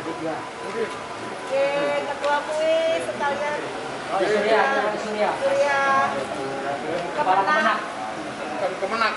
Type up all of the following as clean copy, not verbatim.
Oke, ketua MUI sekalian. Oh, Surya, Surya. Surya. Kemenang. Kemenang.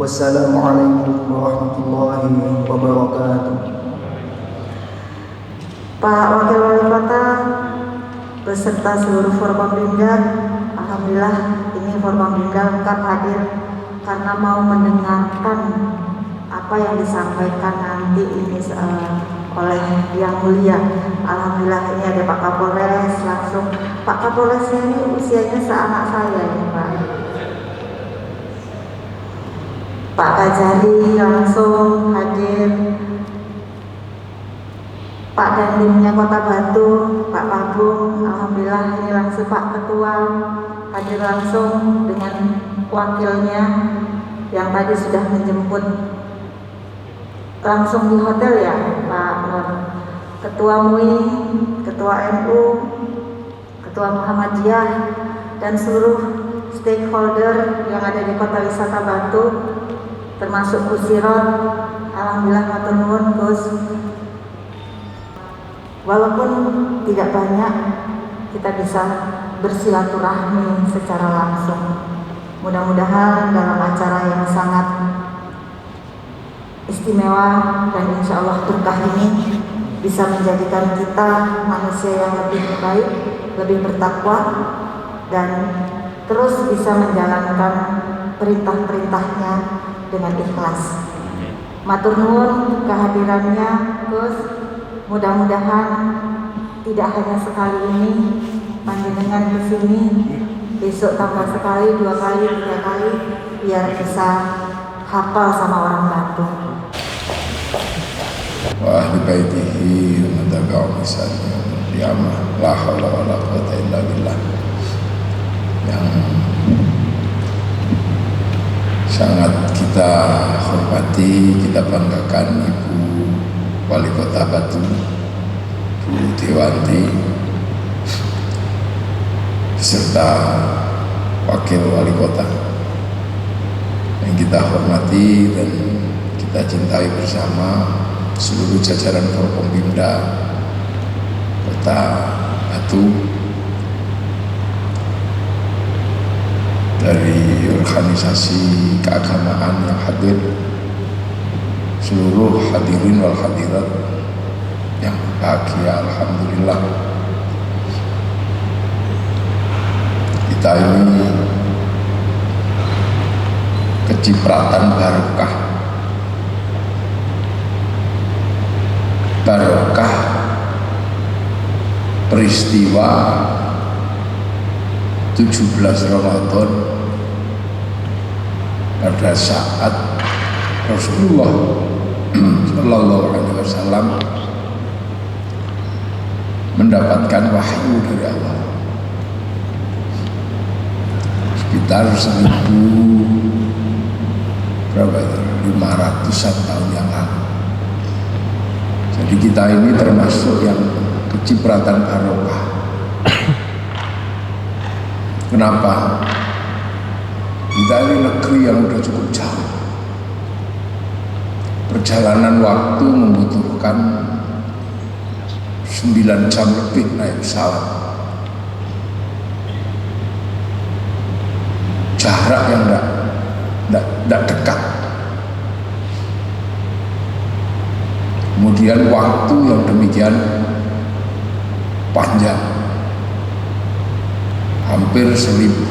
Wassalamualaikum warahmatullahi wabarakatuh. Pak Wakil Wali Kota beserta seluruh Forkopimda, alhamdulillah ini Forkombimda lengkap hadir karena mau mendengarkan apa yang disampaikan nanti ini oleh Yang Mulia. Alhamdulillah ini ada Pak Kapolres langsung. Pak Kapolresnya ini usianya seanak saya ya Pak. Pak Kajari langsung hadir. Pak Dandimnya Kota Batu, Pak Pabung, alhamdulillah ini langsung Pak Ketua hadir langsung dengan wakilnya yang tadi sudah menjemput langsung di hotel ya Pak Nur. Ketua MUI, Ketua NU, Ketua Muhammadiyah dan seluruh stakeholder yang ada di Kota Wisata Batu termasuk Kusirot. Alhamdulillah matur nuwun Gus. Walaupun tidak banyak, kita bisa bersilaturahmi secara langsung. Mudah-mudahan dalam acara yang sangat istimewa dan insya Allah berkah ini bisa menjadikan kita manusia yang lebih baik, lebih bertakwa, dan terus bisa menjalankan perintah-perintahnya dengan ikhlas. Matur nuwun kehadirannya Gus. Mudah-mudahan tidak hanya sekali ini panjenengan ke sini, besok tambah sekali, 2 kali, 3 kali, biar bisa hafal sama orang Batu. Wa ahli baitihi wa tabi'ahum ihsanin qiyamah la haula wa la quwwata illa billah. Yang sangat kita hormati, kita banggakan Ibu Wali Kota Batu, Bu Dewanti, serta Wakil Wali Kota yang kita hormati dan kita cintai bersama, seluruh jajaran Forkombimda Kota Batu, dari organisasi keagamaan yang hadir, seluruh hadirin wal hadirat yang bahagia. Alhamdulillah kita ini kecipratan barokah peristiwa 17 Ramadan pada saat Rasulullah Shallallahu Alaihi Wasallam mendapatkan wahyu dari Allah sekitar 1500-an tahun yang lalu. Jadi kita ini termasuk yang kecipratan barokah. Kenapa? Kita ini negeri yang udah cukup jauh. Perjalanan waktu membutuhkan 9 jam lebih naik pesawat. Jarak yang tidak dekat. Kemudian waktu yang demikian panjang, hampir 1000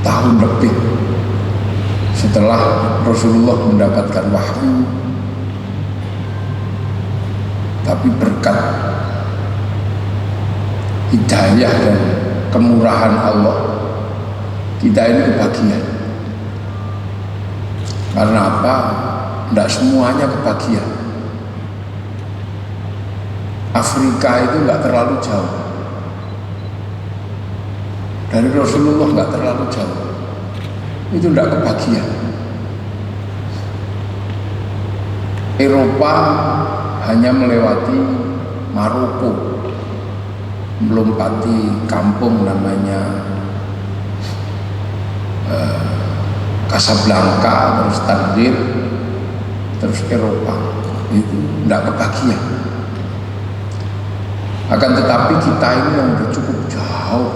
tahun lebih setelah Rasulullah mendapatkan wahyu. Tapi berkat hidayah dan kemurahan Allah, kita ini kebagian. Karena apa? Tidak semuanya kebagian. Afrika itu nggak terlalu jauh dari Rasulullah, nggak terlalu jauh. Itu tidak kebagian. Eropa hanya melewati Maroko, melompati kampung namanya Casablanca, terus Tangier, terus Eropa. Itu tidak kebagian. Akan tetapi kita ini yang sudah cukup jauh,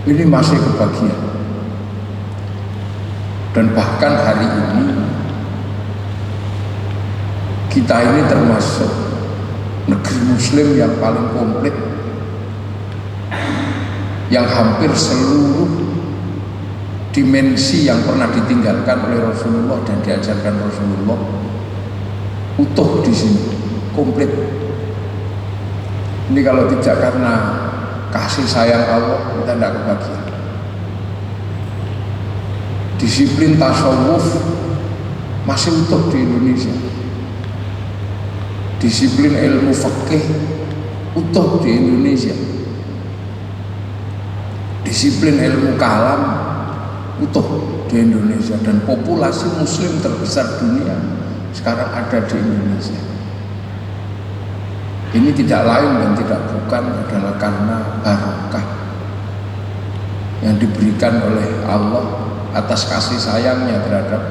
ini masih kebagian. Dan bahkan hari ini kita ini termasuk negeri muslim yang paling komplit yang hampir seluruh dimensi yang pernah ditinggalkan oleh Rasulullah dan diajarkan Rasulullah utuh di sini, komplit. Ini kalau tidak karena kasih sayang Allah, kita tidak kebagian. Disiplin tasawuf masih utuh di Indonesia. Disiplin ilmu fikih utuh di Indonesia. Disiplin ilmu kalam utuh di Indonesia, dan populasi muslim terbesar dunia sekarang ada di Indonesia. Ini tidak lain dan tidak bukan adalah karena barokah yang diberikan oleh Allah atas kasih sayangnya terhadap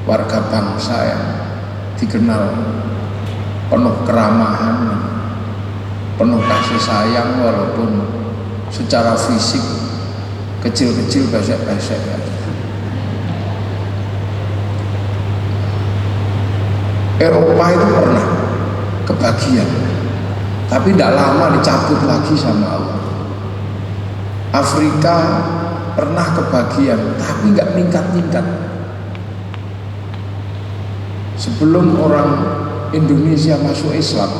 warga bangsa yang dikenal penuh keramahan, penuh kasih sayang, walaupun secara fisik kecil-kecil, besek-besek. Eropa itu pernah kebagian, tapi tidak lama dicabut lagi sama Allah. Afrika pernah kebagian, tapi nggak meningkat-meningkat. Sebelum orang Indonesia masuk Islam,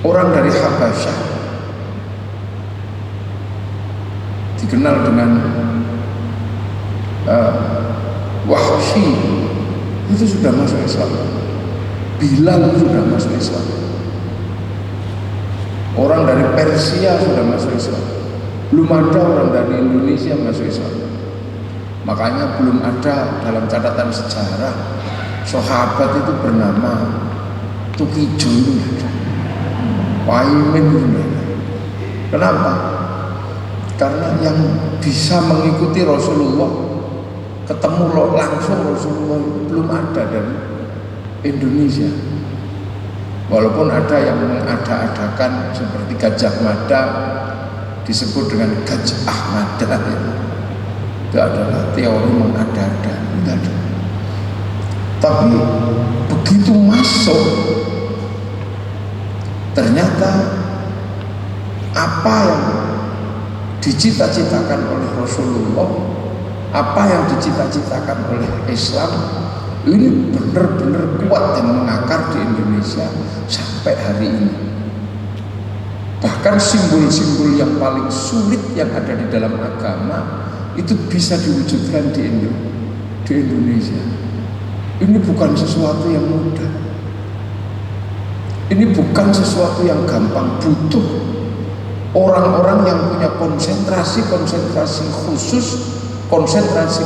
orang dari Habasyah dikenal dengan Wahsy, itu sudah masuk Islam. Bilal sudah masuk Islam. Orang dari Persia sudah masuk Islam. Belum ada orang dari Indonesia masuk Islam. Makanya belum ada dalam catatan sejarah sahabat itu bernama Tukijo itu ada. Waimin itu ada. Kenapa? Karena yang bisa mengikuti Rasulullah, ketemu langsung Rasulullah itu belum ada dari Indonesia. Walaupun ada yang mengada-adakan seperti Gajah Mada, disebut dengan Gajah Mada, itu adalah teori mengada-ada, tidak ada. Tapi begitu masuk, ternyata apa yang dicita-citakan oleh Rasulullah, apa yang dicita-citakan oleh Islam, ini benar-benar kuat dan mengakar di Indonesia sampai hari ini. Bahkan simbol-simbol yang paling sulit yang ada di dalam agama itu bisa diwujudkan di Indonesia. Ini bukan sesuatu yang mudah. Ini bukan sesuatu yang gampang, butuh orang-orang yang punya konsentrasi khusus, konsentrasi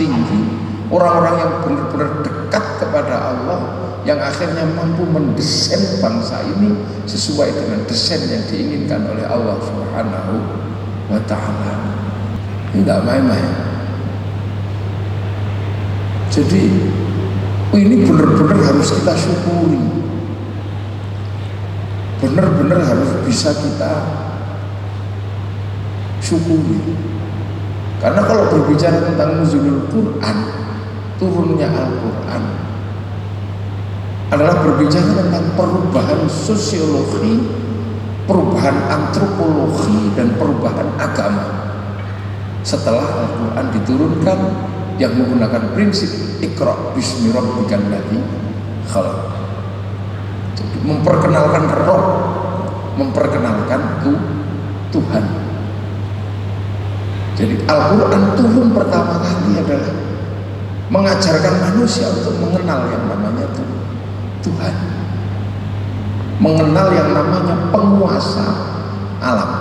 tinggi, orang-orang yang benar-benar dekat kepada Allah, yang akhirnya mampu mendesain bangsa ini sesuai dengan desain yang diinginkan oleh Allah Subhanahu wa Ta'ala. Tidak main-main. Jadi ini benar-benar harus kita syukuri, benar-benar harus bisa kita syukuri. Karena kalau berbicara tentang nuzulul Quran, turunnya Al-Quran adalah berbicara tentang perubahan sosiologi, perubahan antropologi, dan perubahan agama. Setelah Al-Quran diturunkan yang menggunakan prinsip Iqra bismi rabbikal ladzi khalaq. Jadi memperkenalkan Rabb, memperkenalkan Tuhan. Jadi Al-Quran turun pertama kali adalah mengajarkan manusia untuk mengenal yang namanya Tuhan, mengenal yang namanya penguasa alam.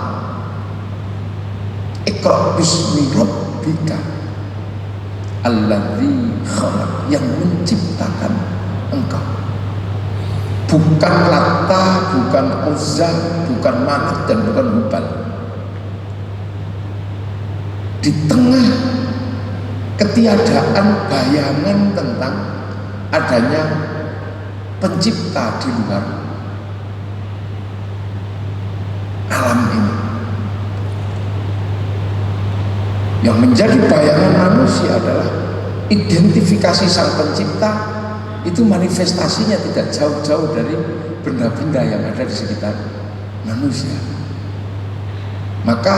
Iqra bismi rabbika alladzi khalaq, yang menciptakan engkau. Bukan Lata, bukan Uzza, bukan Manat, dan bukan Hubal. Di tengah ketiadaan bayangan tentang adanya pencipta di luar alam ini, yang menjadi bayangan manusia adalah identifikasi sang pencipta, itu manifestasinya tidak jauh-jauh dari benda-benda yang ada di sekitar manusia. Maka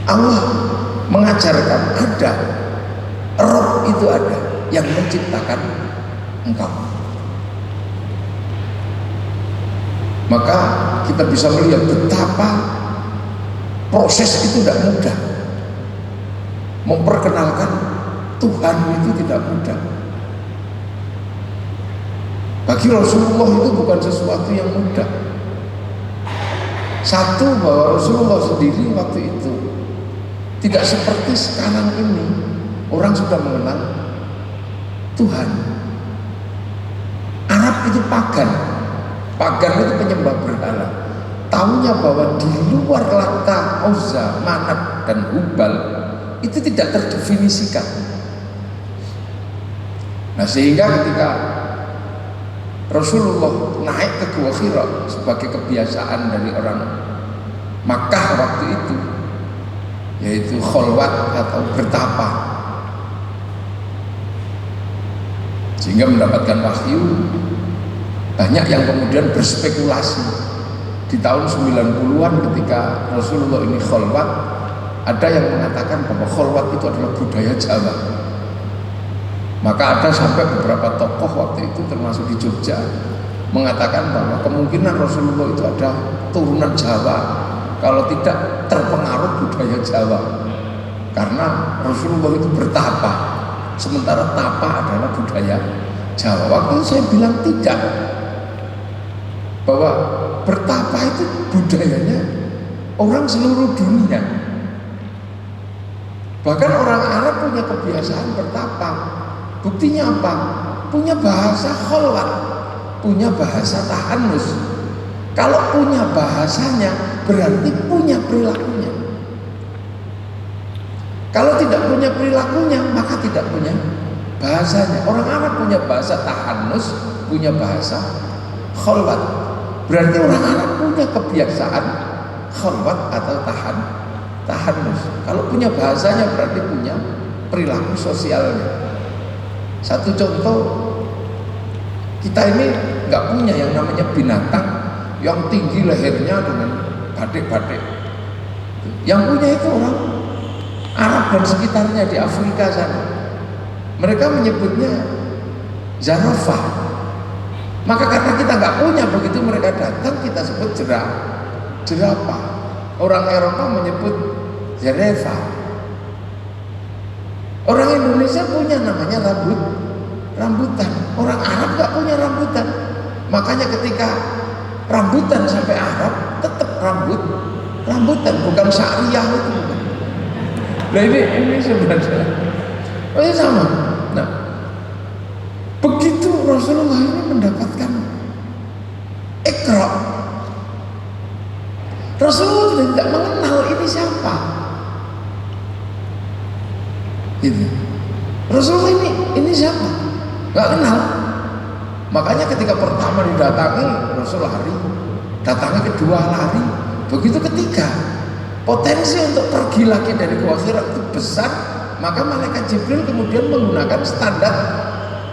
Allah mengajarkan ada Rob, itu ada yang menciptakan engkau. Maka kita bisa melihat betapa proses itu tidak mudah. Memperkenalkan Tuhan itu tidak mudah. Bagi Rasulullah itu bukan sesuatu yang mudah. Satu, bahwa Rasulullah sendiri waktu itu tidak seperti sekarang ini orang sudah mengenal Tuhan. Arab itu pagan itu penyembah berhala. Tahunya bahwa di luar Lata, Uzza, Manat dan Hubal itu tidak terdefinisikan. Nah, sehingga ketika Rasulullah naik ke Gua Hira sebagai kebiasaan dari orang Makkah waktu itu, yaitu kholwat atau bertapa, sehingga mendapatkan wahyu. Banyak yang kemudian berspekulasi di tahun 90-an ketika Rasulullah ini kholwat, ada yang mengatakan bahwa kholwat itu adalah budaya Jawa. Maka ada sampai beberapa tokoh waktu itu termasuk di Jogja mengatakan bahwa kemungkinan Rasulullah itu ada turunan Jawa, kalau tidak terpengaruh budaya Jawa, karena Rasulullah itu bertapa, sementara tapa adalah budaya Jawa. Waktu itu saya bilang tidak, bahwa bertapa itu budayanya orang seluruh dunia. Bahkan orang Arab punya kebiasaan bertapa. Buktinya apa? Punya bahasa kholwat, punya bahasa tahanus. Kalau punya bahasanya berarti punya perilakunya. Kalau tidak punya perilakunya maka tidak punya bahasanya. Orang Arab punya bahasa tahanus, punya bahasa kholwat. Berarti orang Arab punya kebiasaan kholwat atau tahanus. Kalau punya bahasanya berarti punya perilaku sosialnya. Satu contoh, kita ini nggak punya yang namanya binatang yang tinggi lehernya dengan batik-batik. Yang punya itu orang Arab dan sekitarnya di Afrika sana. Mereka menyebutnya zarafah. Maka karena kita nggak punya, begitu mereka datang kita sebut jerapah. Orang Eropa menyebut zereva. Orang Indonesia punya namanya rambutan. Orang Arab nggak punya rambutan. Makanya ketika rambutan sampai Arab tetap rambutan, bukan syariah itu. Nah ini sebenarnya, oh ini sama. Nah, begitu Rasulullah ini mendapatkan Iqra, Rasulullah tidak mengenal ini siapa. Gitu. Rasulullah ini siapa? Gak kenal. Makanya ketika pertama didatangi Rasul lari, datangi kedua lari, begitu ketiga potensi untuk pergi lagi dari Gua Hira itu besar. Maka malaikat Jibril kemudian menggunakan standar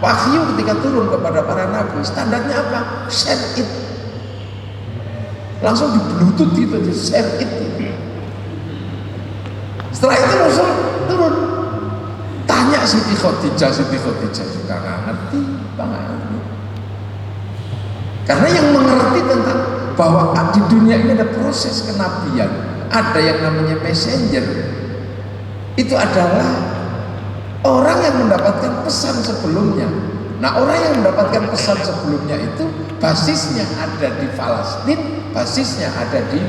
wahyu ketika turun kepada para nabi. Standarnya apa? Share it. Langsung di bluetooth gitu, di share it. Setelah itu Rasul turun. Tanya Siti Khadijah juga nggak ngerti, karena yang mengerti tentang bahwa di dunia ini ada proses kenabian, ada yang namanya messenger, itu adalah orang yang mendapatkan pesan sebelumnya. Nah, orang yang mendapatkan pesan sebelumnya itu basisnya ada di Palestina, basisnya ada di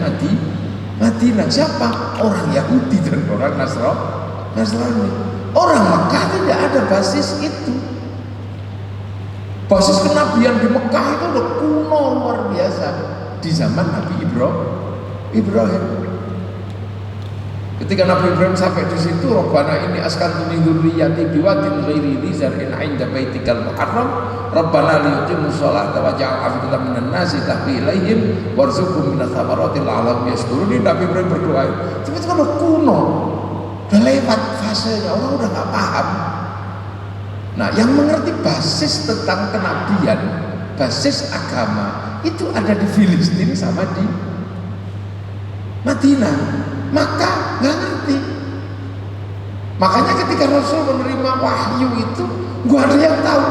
Madinah. Siapa? Orang Yahudi dan orang Nasrani. Orang Mekah tidak ada basis itu. Basis kenabian di Mekah itu udah kuno luar biasa di zaman Nabi Ibrahim. Ketika Nabi Ibrahim sampai di situ, Rabbana inni askantu min dzurriyyati biwadin ghairi dzi zar'in 'inda baitikal muharram, Rabbana liyuqimus sholata waj'al afidatan minan nasi tahwi ilaihim warzuqhum minats thamarati la'allahum yashkurun. Nabi Ibrahim berdoa. Tapi itu kan udah kuno. Udah lewat fasenya, orang udah nggak paham. Nah, yang mengerti basis tentang kenabian, basis agama itu ada di Filistin sama Madinah, maka nggak ngerti. Makanya ketika Rasul menerima wahyu itu nggak ada yang tahu.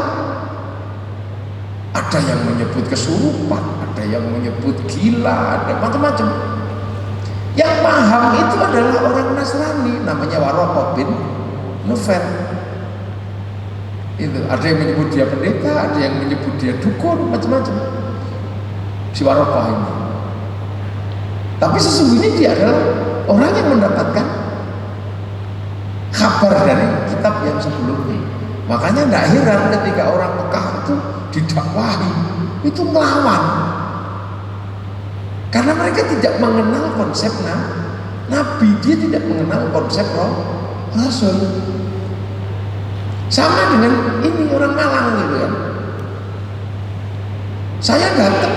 Ada yang menyebut kesurupan, ada yang menyebut gila, ada macam-macam. Yang paham itu adalah orang Nasrani, namanya Waraqah bin Nufail. Itu ada yang menyebut dia pendeta, ada yang menyebut dia dukun, macam-macam. Si Waraqah ini. Tapi sesungguhnya dia adalah orang yang mendapatkan kabar dari kitab yang sebelumnya. Makanya tidak heran ketika orang Mekah itu didakwahi, itu melawan. Karena mereka tidak mengenal konsep Nabi, dia tidak mengenal konsep Rasul. Sama dengan ini orang Malang gitu kan. Saya datang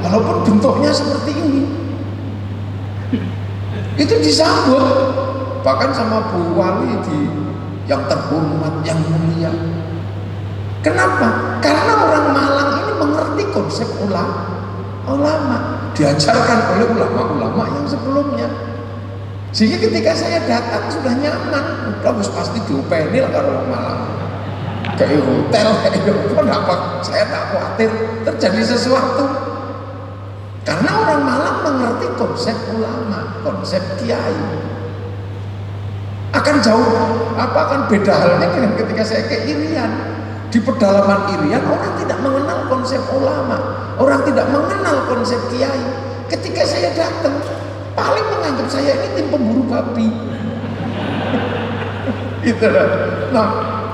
walaupun bentuknya seperti ini, itu disambut bahkan sama Bu Wali yang terhormat, yang mulia. Kenapa? Karena orang Malang ini mengerti konsep ulama, diajarkan oleh ulama-ulama yang sebelumnya. Sehingga ketika saya datang sudah nyaman, udah pasti diopenil kalau orang Malang. Kayak hotel, kenapa? Saya tak khawatir terjadi sesuatu. Karena orang Malang mengerti konsep ulama, konsep kiai. Akan beda halnya dengan ketika saya ke Irian. Di pedalaman Irian orang tidak mengenal konsep ulama, orang tidak mengenal konsep kiai. Ketika saya datang, paling menganggap saya ini tim pemburu babi. Gitu. Nah,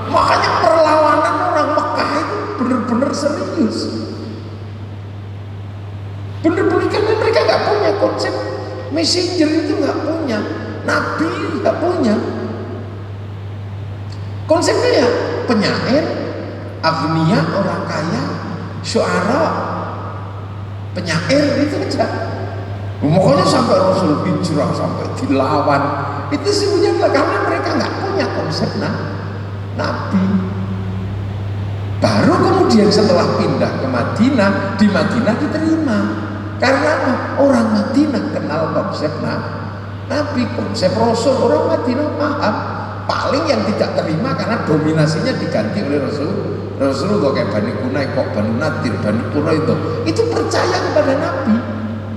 makanya perlawanan orang Mekah itu benar-benar serius. Benar-benar karena mereka nggak punya konsep messenger, itu nggak punya, nabi nggak punya. Konsepnya ya penyair, agniya, orang kaya, syuara, penyair, itu aja. Makanya sampai Rasul hijrah, sampai dilawan, itu sebenarnya karena mereka nggak punya konsep Nabi. Baru kemudian setelah pindah ke Madinah, di Madinah diterima. Karena apa? Orang Madinah kenal konsep Nabi, konsep Rasul. Orang Madinah paham. Paling yang tidak terima karena dominasinya diganti oleh Rasulullah, kayak Bani Quraisyah, Bani Nadir, Bani Quraisyah. Itu percaya kepada Nabi,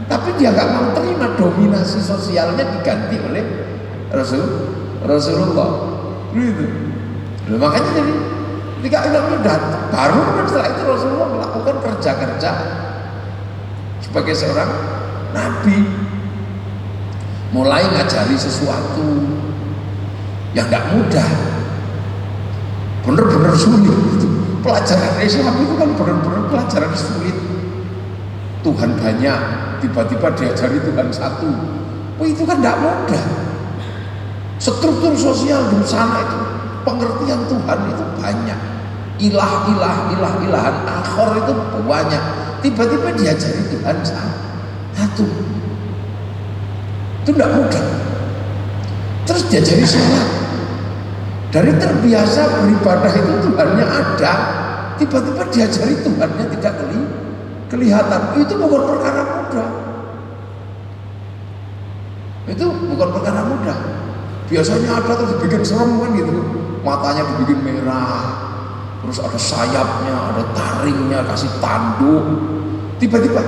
tapi dia nggak mau terima dominasi sosialnya diganti oleh Rasulullah. Gitu. Makanya jadi ketika Nabi datang, baru setelah itu Rasulullah melakukan kerja-kerja sebagai seorang Nabi, mulai ngajari sesuatu yang tidak mudah, benar-benar sulit. Pelajaran Islam itu kan benar-benar pelajaran sulit. Tuhan banyak, tiba-tiba diajari Tuhan satu, itu kan tidak mudah. Struktur sosial di sana itu, pengertian Tuhan itu banyak, ilahan akhor itu banyak. Tiba-tiba diajari Tuhan satu, itu tidak mudah. Terus diajari sholat. Dari terbiasa beribadah itu Tuhannya ada, tiba-tiba diajari Tuhannya tidak kelihatan. Itu bukan perkara mudah. Itu bukan perkara mudah. Biasanya ada terus dibikin serem kan gitu, matanya dibikin merah, terus ada sayapnya, ada taringnya, kasih tanduk. Tiba-tiba,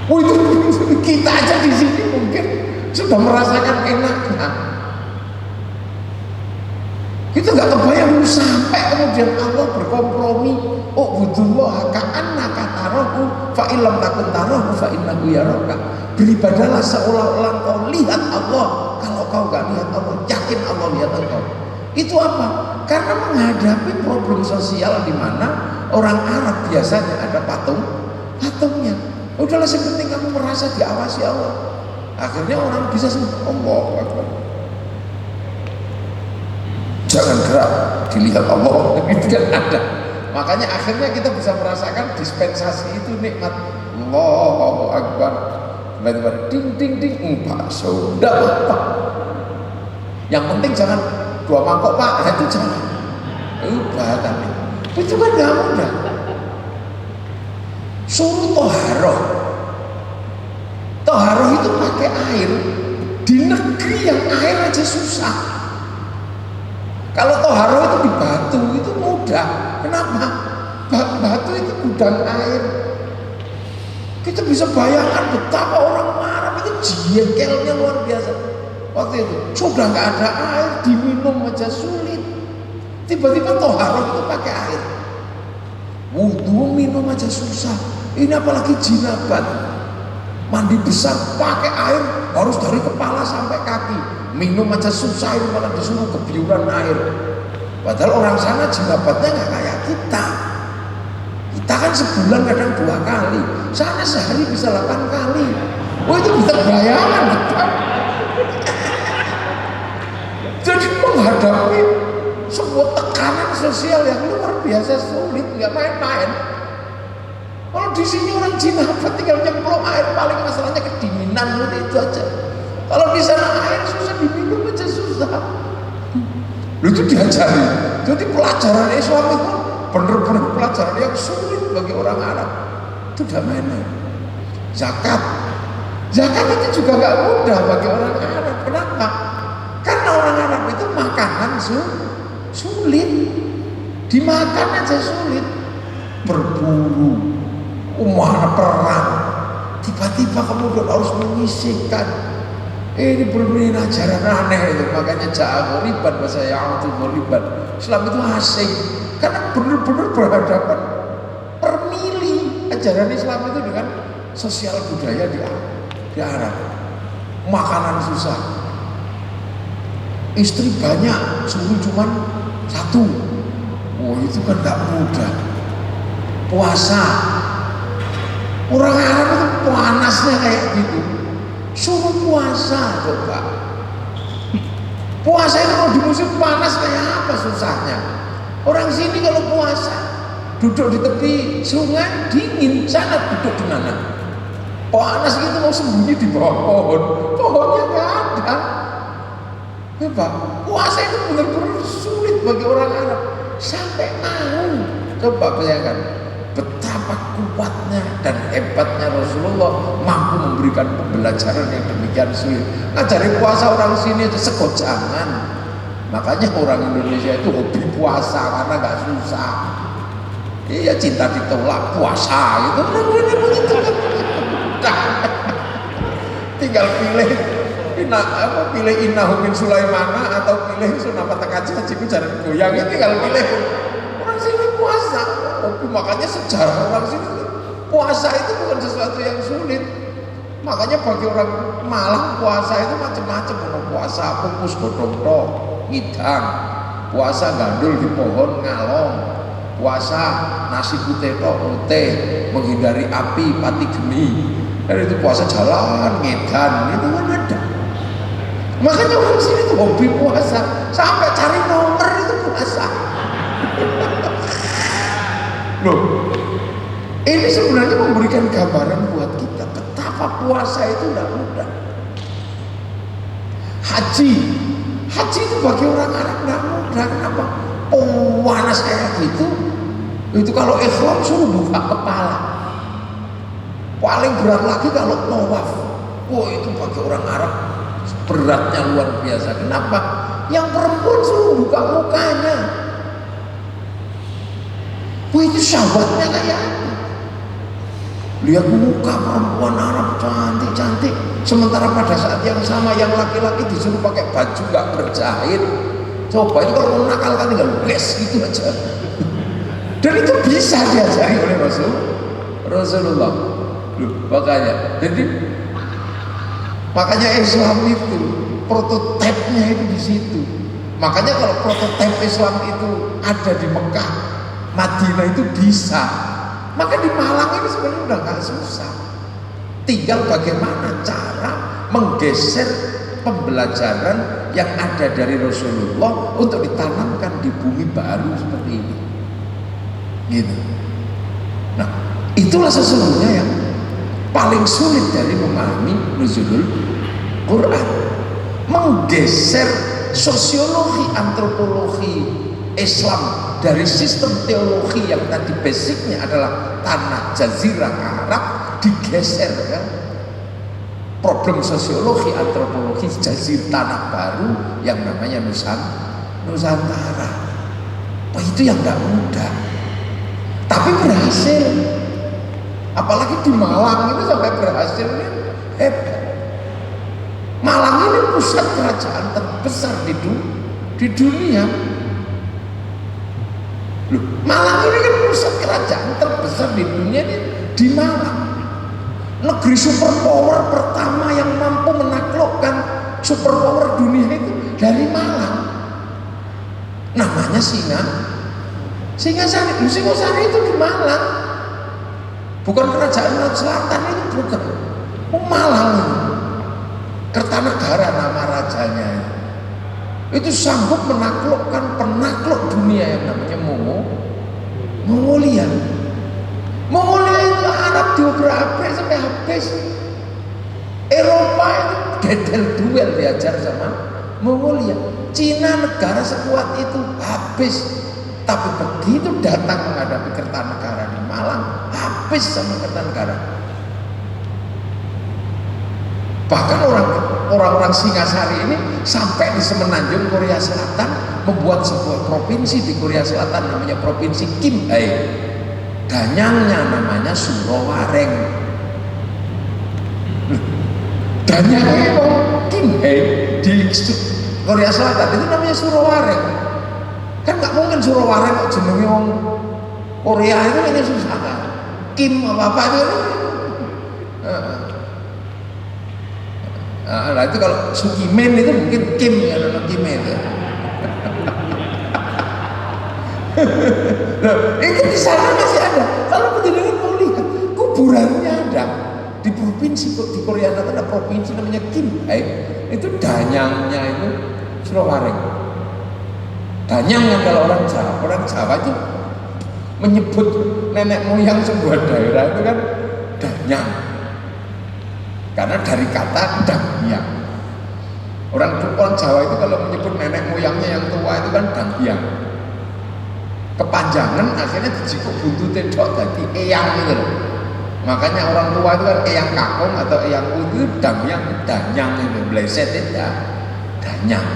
itu kita aja di sini mungkin sudah merasakan enaknya. Kita nggak kebayang sampai kemudian Allah berkompromi. Oh budullah ka'annaka tarahu fa illam takun tarahu fa innahu yaraka. Beribadahlah seolah-olah kau lihat Allah. Kalau kau nggak lihat Allah, yakin Allah lihat engkau. Itu apa? Karena menghadapi problem sosial di mana orang Arab biasanya ada patungnya. Udahlah, yang penting kamu merasa diawasi Allah. Akhirnya orang bisa sembuh. Allahu Akbar. Jangan gerak, dilihat Allah, itu kan ada. Makanya akhirnya kita bisa merasakan dispensasi itu nikmat. Allahu Akbar. Tiba-tiba ding ding ding, bakso, enggak apa-apa. Yang penting jangan 2 mangkok Pak, itu jangan. Bahkan itu kan nggak mudah. Suruh toharoh, Toharoh itu pakai air. Di negeri yang air aja susah. Kalau toharoh itu di batu itu mudah. Kenapa? Batu itu gudang air. Kita bisa bayangkan betapa orang Arab itu jengkelnya luar biasa. Waktu itu sudah nggak ada air, diminum aja sulit. Tiba-tiba toharoh itu pakai air. Wudhu minum aja susah. Ini apalagi jinabat. Mandi besar pakai air harus dari kepala sampai kaki. Minum aja susah, ini malah disuruh kebiuran air. Padahal orang sana jinabatnya nggak kayak kita. Kita kan sebulan kadang 2 kali, sana sehari bisa 8 kali. Wah itu bisa bayangan betul. Jadi menghadapi sebuah tekanan sosial yang luar biasa sulit, nggak main-main. Kalau di sini orang jinabat tinggal nyemplung air, paling masalahnya kedinginan, udah itu aja. Kalau di sana air susah diminum aja susah. Itu diajari. Jadi pelajaran Islam itu benar-benar pelajaran yang sulit bagi orang Arab. Itu udah main-main. Zakat itu juga nggak mudah bagi orang Arab. Kenapa? Karena orang Arab itu makanan sulit, dimakan aja sulit. Berburu, perang, tiba-tiba kemudian harus menyisihkan. Ini berbeda ajaran aneh itu, makanya jago ribat bahasa yang itu ribat. Islam itu asing karena benar-benar berhadapan permili ajaran Islam itu dengan sosial budaya di Arab. Makanan susah, istri banyak, suhu cuman 1. Wah itu kan gak mudah. Puasa, orang Arab itu panasnya kayak gitu. Suruh puasa coba. Puasa itu kalau di musim panas kayak apa susahnya? Orang sini kalau puasa duduk di tepi sungai dingin, sana duduk di mana? Panas gitu mau sembunyi di bawah pohon, pohonnya nggak ada. Coba puasa itu benar-benar sulit bagi orang Arab sampai mau. Coba bayangkan betapa kuatnya dan hebatnya Rasulullah mampu memberikan pembelajaran yang demikian sulit. Ngajari puasa orang sini aja segojangan. Makanya orang Indonesia itu hobi puasa karena nggak susah. Iya cinta ditolak puasa itu ini begitu. Tinggal pilih pilih innahu min Sulaimana atau pilih sunapa tekaji hajiku jalan goyang, tinggal pilih. Orang sini puasa. Makanya sejarah orang sini puasa itu bukan sesuatu yang sulit. Makanya bagi orang Malang puasa itu macam-macam. Puasa pupus godhong tok, ngidang, puasa gandul di pohon ngalong, puasa nasi putih tok ute, menghindari api pati geni. Dan itu puasa jalan ngedan itu kan ada. Makanya orang sini tuh hobi puasa, sampai cari nomor itu puasa. Loh, ini sebenarnya memberikan gambaran buat kita betapa puasa itu tidak mudah. Haji itu bagi orang Arab tidak mudah. Kenapa? Panas kayak gitu. Itu kalau ihram suruh buka kepala. Paling berat lagi kalau tawaf. Wah itu bagi orang Arab beratnya luar biasa. Kenapa? Yang perempuan suruh buka mukanya. Wah itu syahwatnya kayak apa? Lihat muka perempuan Arab cantik-cantik, sementara pada saat yang sama yang laki-laki disuruh pakai baju gak berjahit. Coba itu kalau mau nakal kan tinggal les gitu aja. Dan itu bisa diajari oleh Rasulullah. Loh, makanya Islam itu prototipenya itu di situ. Makanya kalau prototip Islam itu ada di Mekah, Madinah itu bisa, maka di Malang ini sebenarnya udah gak susah. Tinggal bagaimana cara menggeser pembelajaran yang ada dari Rasulullah untuk ditanamkan di bumi baru seperti ini. Gitu. Nah, itulah sesungguhnya yang paling sulit dari memahami nuzulul Quran. Menggeser sosiologi, antropologi Islam dari sistem teologi yang tadi basicnya adalah tanah jazirah Arab, digeser kan, problem sosiologi, antropologi jazir tanah baru yang namanya Nusantara. Oh, itu yang nggak mudah, tapi berhasil. Apalagi di Malang itu sampai berhasil, ini hebat. Malang ini pusat kerajaan terbesar di dunia. Loh, Malang ini kan pusat kerajaan terbesar di dunia ini di Malang. Negeri superpower pertama yang mampu menaklukkan superpower dunia itu dari Malang. Namanya Singasari. Singasari itu di Malang. Bukan kerajaan Laut Selatan, itu bukan. Malang itu. Kertanegara nama rajanya itu sanggup menaklukkan penakluk dunia yang namanya Mongolia. Mongolia itu Arab diobrak-abrik sampai habis. Eropa itu gedel duel diajar sama Mongolia. Cina negara sekuat itu habis. Tapi begitu datang menghadapi Kertanegara di Malang, habis sama Kertanegara. Bahkan orang-orang Singasari ini sampai di Semenanjung Korea Selatan membuat sebuah provinsi di Korea Selatan namanya Provinsi Kimhae. Danyangnya namanya Surowareng. Danyangnya Kimhae di Korea Selatan itu namanya Surowareng. Kan nggak mungkin Surowareng kok jenenge wong Korea itu hanya susah kan. Kim apa itu. Nah itu kalau Sukimen itu mungkin Kim ya, nama Kimen itu. Nah, itu di sana masih ada. Kalau penjenengan mau lihat, kuburannya ada di provinsi di Korea Selatan, ada provinsi namanya Kimhae. Itu danyangnya itu Surowareng. Danyang yang kalau orang Jawa itu menyebut nenek moyang sebuah daerah itu kan danyang. Karena dari kata dangyang. Orang Jawa itu kalau menyebut nenek moyangnya yang tua itu kan dangyang. Kepanjangan akhirnya dijikuk buntutnya dok jadi eyang gitu loh. Makanya orang tua itu kan eyang kakung atau eyang itu danyang itu bleset itu danyang.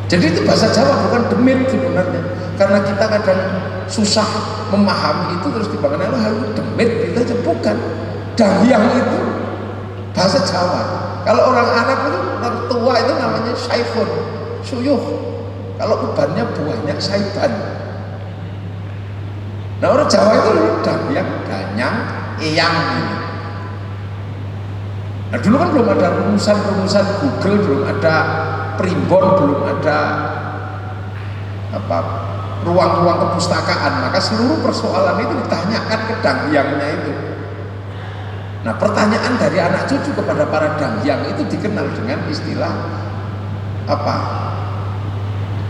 Jadi itu bahasa Jawa bukan demit sebenarnya. Karena kita kadang susah memahami itu terus dibangun harus demit, kita aja bukan. Dangyang itu bahasa Jawa. Kalau orang Arab itu orang tua itu namanya syaifun, suyuh. Kalau ubannya buahnya saiban. Nah orang Jawa itu danyang, eyang ini. Nah dulu kan belum ada rumusan Google, belum ada primbon, belum ada ruang-ruang kepustakaan. Maka seluruh persoalan itu ditanyakan ke dangyangnya itu. Nah pertanyaan dari anak cucu kepada para dangyang itu dikenal dengan istilah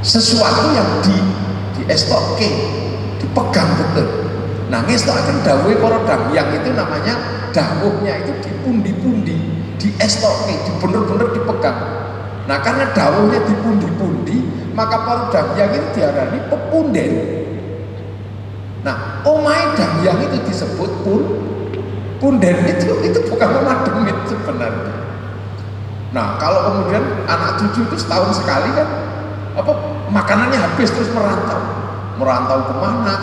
sesuatu yang di estoke, dipegang betul. Nah ngestok akan dawuhe para dangyang itu namanya dawuhnya itu dipundi-pundi, di estoke, bener-bener dipegang. Nah karena dawuhnya dipundi-pundi, maka para dangyang itu diarani pepunden. Nah omahe dangyang itu disebut punden itu bukan rumah demit sebenarnya. Nah kalau kemudian anak cucu itu setahun sekali kan makanannya habis terus merantau kemana.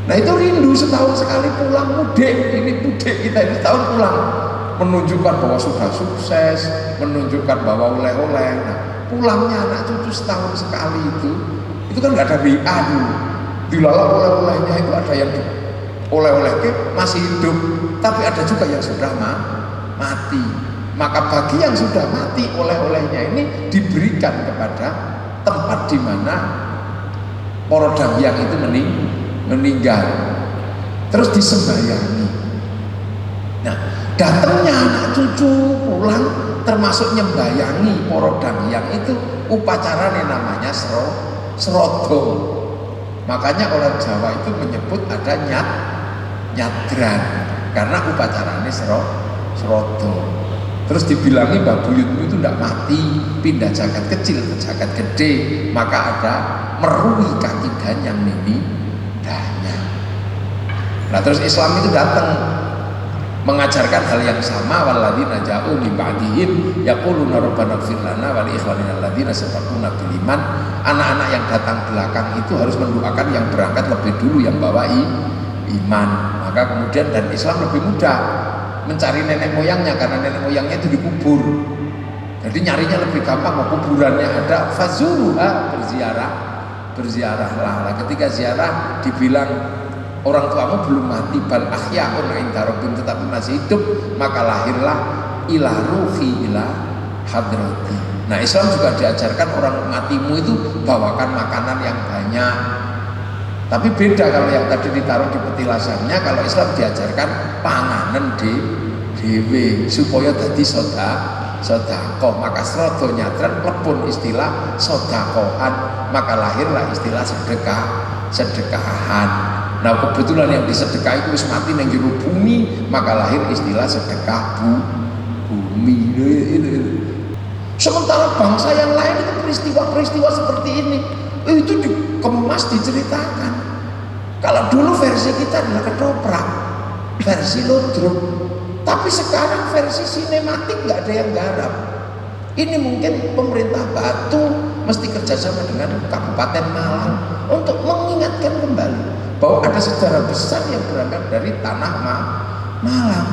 Nah itu rindu setahun sekali pulang mudik kita ini setahun pulang menunjukkan bahwa sudah sukses, menunjukkan bahwa oleh-oleh. Nah pulangnya anak cucu setahun sekali itu kan nggak ada WA dulu. Dilalap oleh-olehnya itu ada yang oleh-olehnya masih hidup, tapi ada juga yang sudah mati. Maka bagi yang sudah mati, oleh-olehnya ini diberikan kepada tempat di mana para dangyang itu meninggal, terus disembayangi. Nah, datangnya anak cucu pulang termasuk nyembayangi para dangyang itu upacaranya namanya serodo. Makanya orang Jawa itu menyebut ada nyadran karena upacaranya serodo. Terus dibilangi Mbak Buyutmu itu tidak mati, pindah jagat kecil ke jagat gede, maka ada merui kaki ganyang nini danyang. Nah terus Islam itu datang mengajarkan hal yang sama. Walladzina ja'u min ba'dihim yaquluna rabbana ighfir lana wa li ikhwanina alladzina sabaquna bil iman. Anak-anak yang datang belakang itu harus mendoakan yang berangkat lebih dulu, yang bawa iman. Maka kemudian, dan Islam lebih mudah mencari nenek moyangnya karena nenek moyangnya itu dikubur. Jadi nyarinya lebih gampang, kuburannya ada, fazuruha, berziarahlah. Nah, ketika ziarah dibilang orang tuamu belum mati, bal ahya'un 'inda rabbihim, tetapi masih hidup, maka lahirlah ila ruhi ila hadrati. Nah, Islam juga diajarkan orang matimu itu bawakan makanan yang banyak. Tapi beda kalau yang tadi ditaruh di petilasannya. Kalau Islam diajarkan panganan dewe supaya jadi sodakoh. Maka srodo nyatran klepun istilah sodakohan, maka lahirlah istilah sedekahan. Nah, kebetulan yang disedekah itu wis mati nang jero bumi, maka lahir istilah sedekah bumi. Sementara bangsa yang lain itu peristiwa-peristiwa seperti ini itu dikemas, diceritakan. Kalau dulu versi kita adalah ketoprak, versi ludruk, tapi sekarang versi sinematik nggak ada yang garap. Ini mungkin pemerintah Batu mesti kerjasama dengan Kabupaten Malang untuk mengingatkan kembali bahwa ada sejarah besar yang berangkat dari tanah Malang.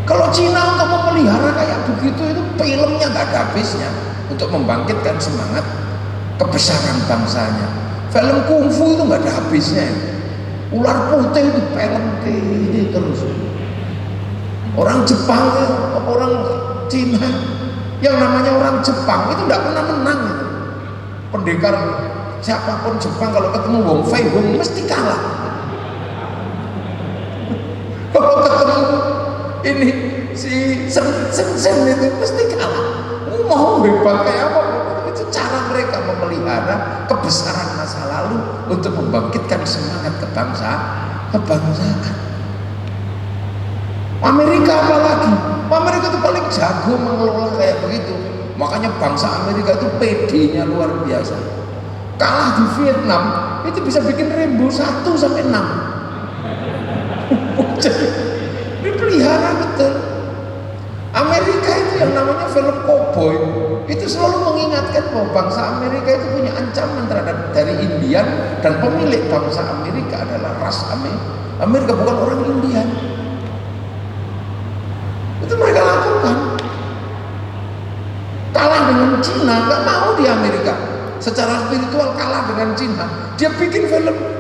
Kalau Cina untuk memelihara kayak begitu, itu filmnya nggak ada habisnya untuk membangkitkan semangat kebesaran bangsanya. Film kungfu itu nggak ada habisnya. Ular putih itu film terus. Orang Jepang, orang Cina, yang namanya orang Jepang itu nggak pernah menang. Pendekar siapapun Jepang kalau ketemu Wong Fei Hung mesti kalah. Kalau ketemu ini si Sen itu mesti kalah. Mau hebat kayak apa? Itu cara mereka memelihara kebesaran masa lalu untuk membangkitkan semangat kebangsaan. Amerika apalagi? Amerika itu paling jago mengelola kayak begitu. Makanya bangsa Amerika itu PD-nya luar biasa. Kalah di Vietnam itu bisa bikin Rambo 1 sampai 6. Dipelihara betul. Amerika itu yang namanya film cowboy itu selalu mengingatkan bahwa bangsa Amerika itu punya ancaman terhadap dari Indian, dan pemilik bangsa Amerika adalah ras Amerika, bukan orang Indian. Itu mereka lakukan. Kalah dengan Cina, nggak mau di Amerika. Secara spiritual kalah dengan Cina. Dia bikin film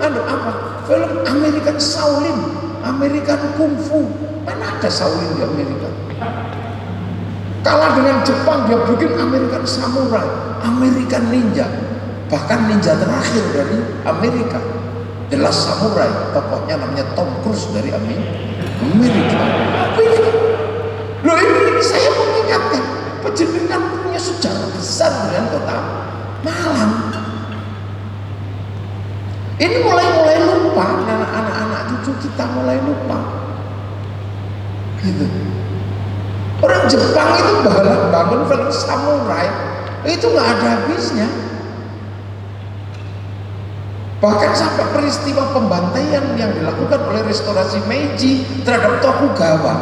film American Shaolin, American Kung Fu. Mana ada Shaolin di Amerika? Kalah dengan Jepang, dia bikin American Samurai, American Ninja. Bahkan ninja terakhir dari Amerika, The Last Samurai, tokohnya namanya Tom Cruise dari Amerika. Loh, ini saya mengingatkan, penjenengan punya sejarah besar dengan kota Malang. Ini mulai lupa, anak-anak cucu kita mulai lupa. Gitu. Orang Jepang itu bangun film samurai itu nggak ada habisnya. Bahkan sampai peristiwa pembantaian yang dilakukan oleh restorasi Meiji terhadap Tokugawa,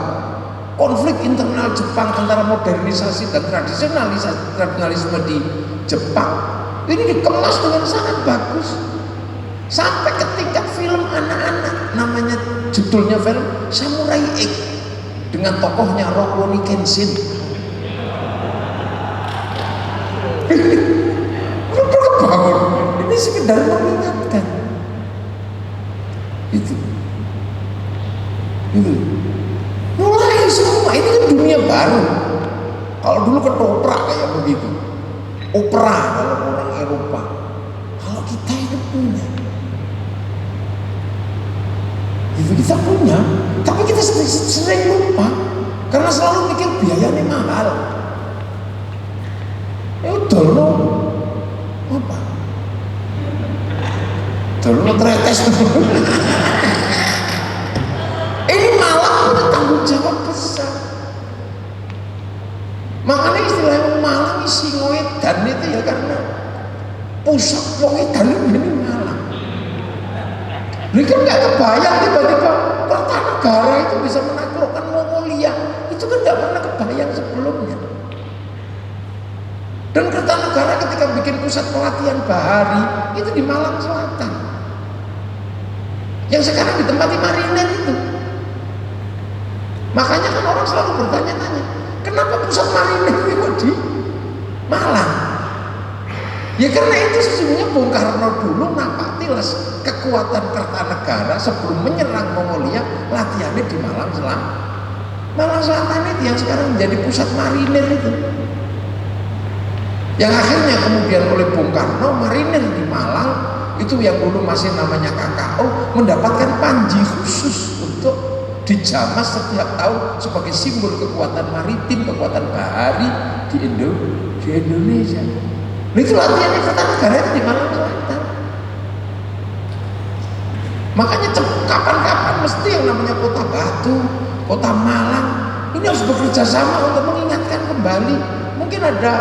konflik internal Jepang antara modernisasi dan tradisionalisme di Jepang ini dikemas dengan sangat bagus. Sampai ke tingkat film anak-anak, namanya judulnya film Samurai X dengan tokohnya Rurouni Kenshin. Bangun, ini sekedar mengingatkan. Itu. Mulai semua ini kan dunia baru. Kalau dulu ketoprak kayak begitu, opera kalau orang Eropa. Kalau kita itu punya. Kita punya, tapi kita sering lupa karena selalu mikir biayanya mahal. Dulu apa? Dulu tretes. Ini malah punya tanggung jawab besar. Makanya istilah Malang isi ngoedan itu ya karena pusat ngoedan ini Malang. Ini kan nggak kebayang tiba-tiba Kertanegara itu bisa menaklukkan Mongolia, itu kan nggak pernah kebayang sebelumnya. Dan Kertanegara ketika bikin pusat pelatihan bahari itu di Malang Selatan, yang sekarang ditempati marinir itu. Makanya kan orang selalu bertanya-tanya, kenapa pusat marinir itu di Malang? Ya karena itu sesungguhnya Bung Karno dulu nampak tilas kekuatan Kertanegara sebelum menyerang Mongolia, latihannya di Malang Selatan. Malang Selatan itu yang sekarang menjadi pusat marinir itu. Yang akhirnya kemudian oleh Bung Karno, marinir di Malang itu yang dulu masih namanya KKO mendapatkan panji khusus untuk dijamas setiap tahun sebagai simbol kekuatan maritim, kekuatan bahari di Indonesia. Nah, itu latihannya Kertanegara itu di Malang Selatan. Makanya kapan-kapan mesti yang namanya Kota Batu, Kota Malang ini harus bekerja sama untuk mengingatkan kembali. Mungkin ada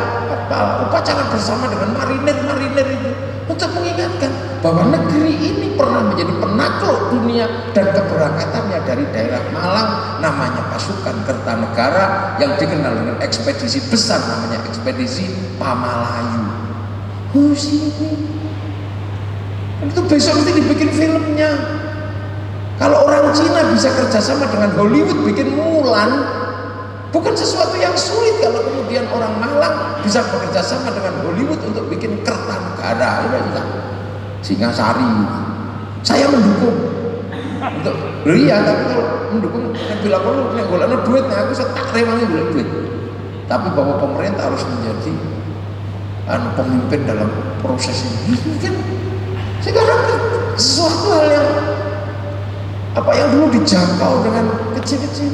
upacara bersama dengan marinir itu untuk mengingatkan bahwa negeri ini pernah menjadi penakluk dunia dan keberangkatannya dari daerah Malang namanya pasukan Kertanegara yang dikenal dengan ekspedisi besar namanya ekspedisi Pamalayu. Sini itu besok nanti dibikin filmnya. Kalau orang Cina bisa kerjasama dengan Hollywood bikin Mulan, bukan sesuatu yang sulit kalau kemudian orang Malang bisa bekerja sama dengan Hollywood untuk bikin Kertanegara. Singasari, saya mendukung untuk iya, tapi kalau mendukung bila perlu nek golekno duit nek aku tak rewangi golek duit. Tapi bahwa pemerintah harus menjadi pemimpin dalam proses ini kan sekarang sesuatu hal yang dulu dijangkau dengan kecil-kecil.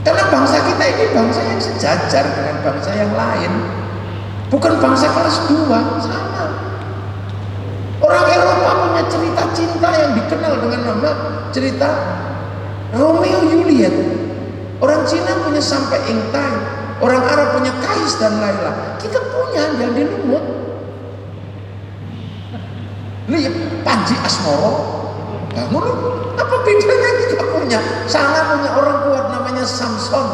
Karena bangsa kita ini bangsa yang sejajar dengan bangsa yang lain, bukan bangsa kelas 2, sama. Orang Eropa punya cerita cinta yang dikenal dengan nama cerita Romeo Juliet. Orang Cina punya Sampai Ingtai, orang Arab punya Kais dan Laila. Kita punya yang di Lumut. Lihat Panji Asmoro, bangun. Apa bedanya kita punya? Sana punya orang kuat namanya Samson.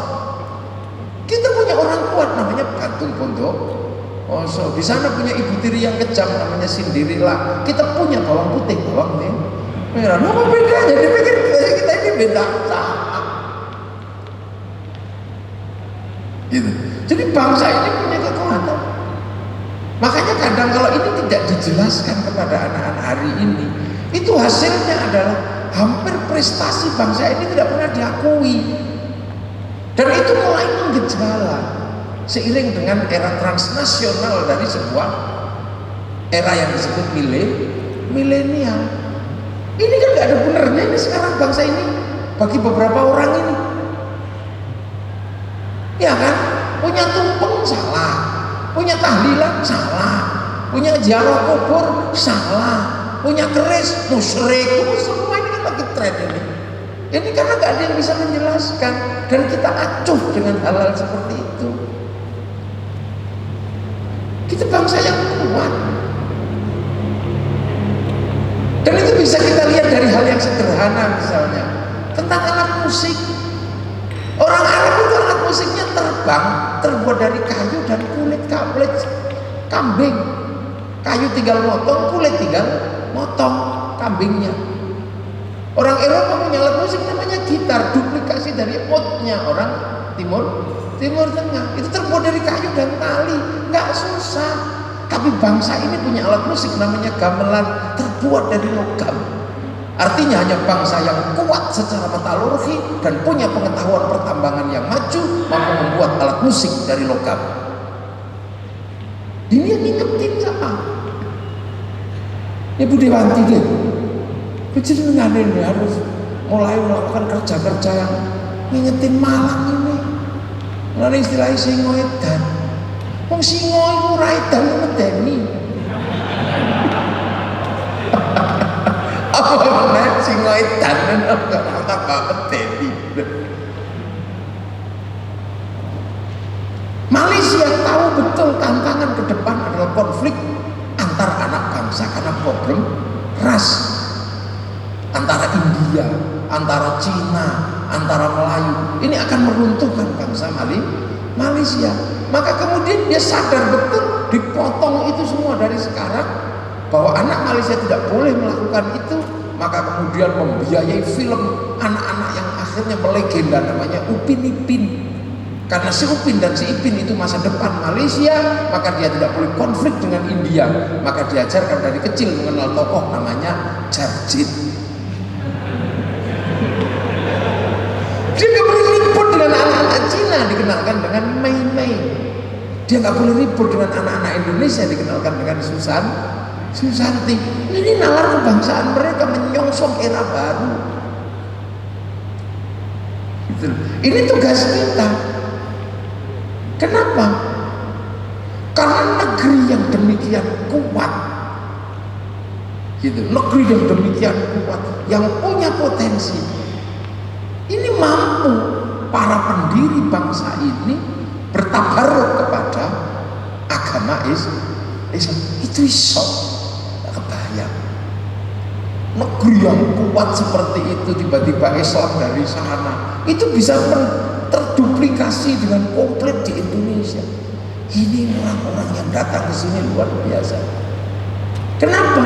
Kita punya orang kuat namanya Bantul Bondo. So di sana punya ibu tiri yang kejam namanya Cinderella. Kita punya bawang putih, bawang merah. Apa bedanya? Dipikir kita ini beda sama. Gitu. Jadi bangsa ini punya kekuatan. Makanya kadang kalau ini tidak dijelaskan kepada anak-anak hari ini, itu hasilnya adalah hampir prestasi bangsa ini tidak pernah diakui. Dan itu mulai menggejala seiring dengan era transnasional dari sebuah era yang disebut milenial. Ini kan gak ada benernya ini sekarang bangsa ini bagi beberapa orang ini. Ya kan? Punya tumpeng salah, punya tahlilan salah, punya ziarah kubur salah, punya keris musyrik. Semua ini kan lagi tren ini. Ini karena gak ada yang bisa menjelaskan dan kita acuh dengan hal-hal seperti itu. Kita bangsa yang kuat. Dan itu bisa kita lihat dari hal yang sederhana, misalnya tentang alat musik. Orang Arab itu alat musiknya terbang, terbuat dari kayu dan kulit kambing. Kayu tinggal motong, kulit tinggal motong kambingnya. Orang Eropa punya alat musik namanya gitar, duplikasi dari outnya orang Timur Tengah. Itu terbuat dari kayu dan tali, nggak susah. Tapi bangsa ini punya alat musik namanya gamelan, terbuat dari logam. Artinya hanya bangsa yang kuat secara metalurgi dan punya pengetahuan pertambangan yang maju mampu membuat alat musik dari logam. Ini yang ngingetin siapa? Ibu Dewanti deh. Kecil ini harus mulai melakukan kerja-kerja yang ngingetin Malang ini. Lalu istilahnya singo edan. Wong singo iku ora edan medeni. Apa benar singo edan enggak apa medeni. Malaysia tahu betul tantangan ke depan adalah konflik antar anak bangsa karena problem ras antara India, antara Cina, antara Melayu, ini akan meruntuhkan bangsa Malaysia. Maka kemudian dia sadar betul, dipotong itu semua dari sekarang, bahwa anak Malaysia tidak boleh melakukan itu. Maka kemudian membiayai film anak-anak yang akhirnya melegenda namanya Upin Ipin. Karena si Upin dan si Ipin itu masa depan Malaysia, maka dia tidak boleh konflik dengan India. Maka diajarkan dari kecil mengenal tokoh namanya Jarjit. Dia nggak boleh ribut dengan anak-anak Cina, dikenalkan dengan Mei Mei. Dia nggak boleh ribut dengan anak-anak Indonesia, dikenalkan dengan Susanti. Ini nalar kebangsaan mereka, menyongsong era baru. Gitu. Ini tugas kita. Kenapa? Karena negeri yang demikian kuat, gitu. Negeri yang demikian kuat, yang punya potensi, ini mampu para pendiri bangsa ini bertabarruk kepada agama Islam. Itu iso, tak kebayang. Negeri yang kuat seperti itu tiba-tiba Islam dari sana, itu bisa terduplikasi dengan komplit di Indonesia. Ini orang-orang yang datang ke sini luar biasa. Kenapa?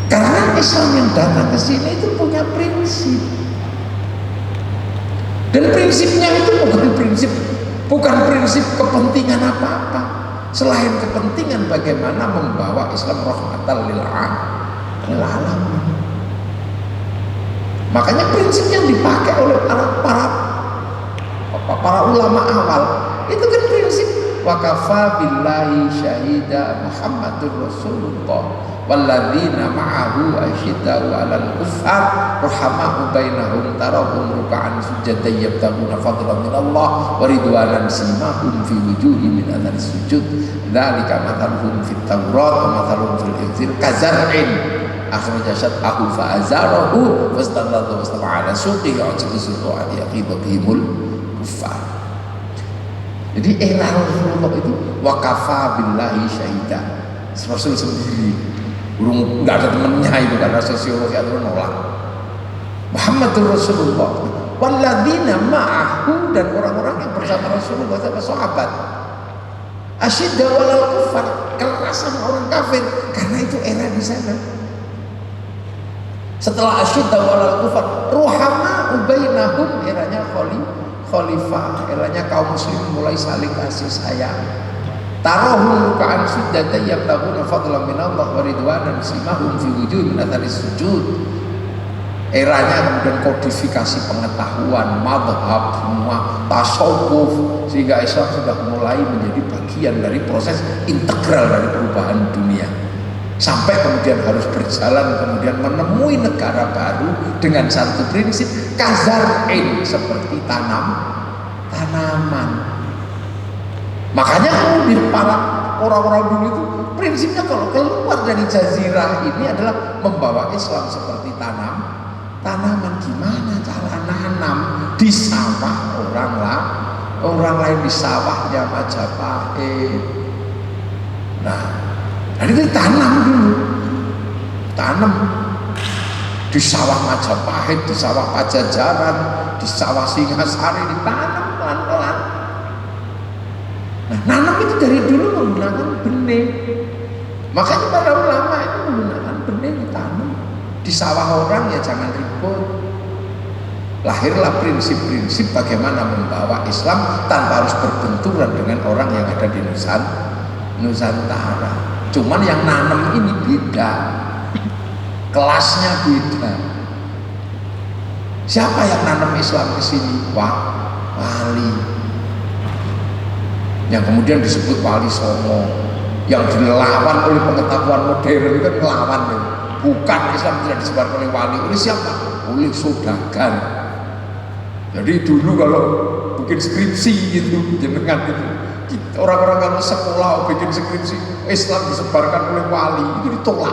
Karena Islam yang datang ke sini itu punya prinsip. Dan prinsipnya itu bukan prinsip kepentingan apa-apa, selain kepentingan bagaimana membawa Islam rahmatan lil alamin. Makanya prinsip yang dipakai oleh para ulama awal itu kan prinsip wakafa billahi syahida Muhammadur Rasulullah walladzina ma'ahu asyidda'u 'alal kuffar rahama'u bainahum tarahum ruk'an sujadan yabtaguna fadlan minallah wa ridwanan simahum fi wujuhihim min athari sujud dzalika mathaluhum fit taurat wa mathaluhum fil injil kazar'in akhraja syat'ahu fa'azarahu fastanadha wastawa 'ala suqihi ujibu surru'an yaqidu bihimul kuffar. Jadi era Rasulullah itu wakafa billahi syahida, Rasul sendiri, nggak ada temennya itu, karena sosiologi itu menolak. Muhammadur Rasulullah walladzina ma'ahu, dan orang-orang yang bersama Rasulullah sama sahabat, asyidda walal kufar, keras sama orang kafir, karena itu era di sana. Setelah asyidda walal kufar, ruhama ubainahum, eranya khalifah, eranya kaum muslim mulai saling kasih sayang. Tarahum ruk'an sujada yabtaguna fadlan minallah wa ridwanan simahum fi wujuhihim min athari sujud. Eranya kemudian kodifikasi pengetahuan, madhab, semua tasawuf, sehingga Islam sudah mulai menjadi bagian dari proses integral dari perubahan dunia. Sampai kemudian harus berjalan, kemudian menemui negara baru dengan satu prinsip kazar'in, seperti tanaman. Makanya kemudian para orang-orang dulu itu prinsipnya kalau keluar dari jazirah ini adalah membawa Islam seperti tanaman. Gimana cara nanam di sawah orang lain di sawahnya Majapahit. Nah, itu tanam dulu, tanam di sawah Majapahit, di sawah Pajajaran, di sawah Singasari, ditanam pelan-pelan. Nah, nanam itu dari dulu menggunakan benih. Makanya para ulama itu menggunakan benih ditanam di sawah orang, ya jangan ribut. Lahirlah prinsip-prinsip bagaimana membawa Islam tanpa harus berbenturan dengan orang yang ada di Nusantara. Cuman yang nanam ini beda, kelasnya beda. Siapa yang nanam Islam ke sini? Wali. Yang kemudian disebut Wali Songo, yang dilawan oleh pengetahuan modern itu kan melawan. Bukan, Islam tidak disebarkan oleh wali. Oleh siapa? Oleh saudagar. Jadi dulu kalau bikin skripsi gitu, jenengan itu, orang-orang kalau sekolah bikin skripsi, Islam disebarkan oleh wali, itu ditolak.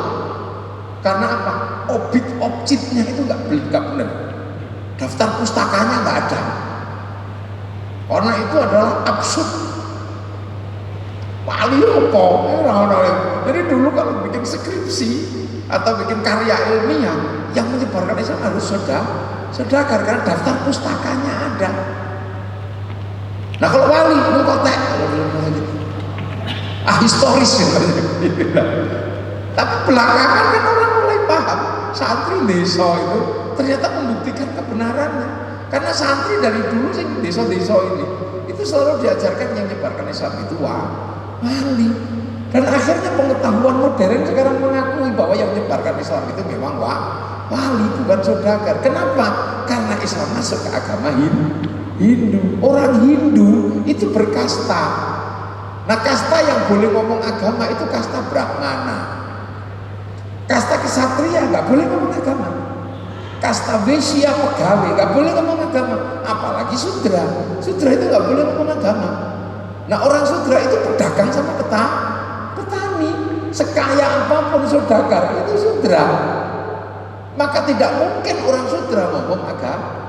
Karena apa? Objeknya itu nggak benar. Daftar pustakanya nggak ada. Karena itu adalah absurd. Wali apa? Jadi dulu kalau bikin skripsi atau bikin karya ilmiah, yang menyebarkan Islam harus saudagar karena daftar pustakanya ada. Nah kalau wali mengkotek, historis ya. Tapi belakangan kan orang mulai paham santri desa itu ternyata membuktikan kebenarannya. Karena santri dari dulu sih desa-desa ini itu selalu diajarkan yang menyebarkan Islam itu wali. Dan akhirnya pengetahuan modern sekarang mengakui bahwa yang menyebarkan Islam itu memang wali, bukan saudagar. Kenapa? Karena Islam masuk ke agama Hindu. Orang Hindu itu berkasta. Nah kasta yang boleh ngomong agama itu kasta Brahmana. Kasta kesatria nggak boleh ngomong agama. Kasta Vesya pegawai nggak boleh ngomong agama. Apalagi sudra. Sudra itu nggak boleh ngomong agama. Nah orang sudra itu pedagang sama petani. Sekaya apapun saudagar itu sudra. Maka tidak mungkin orang sudra ngomong agama.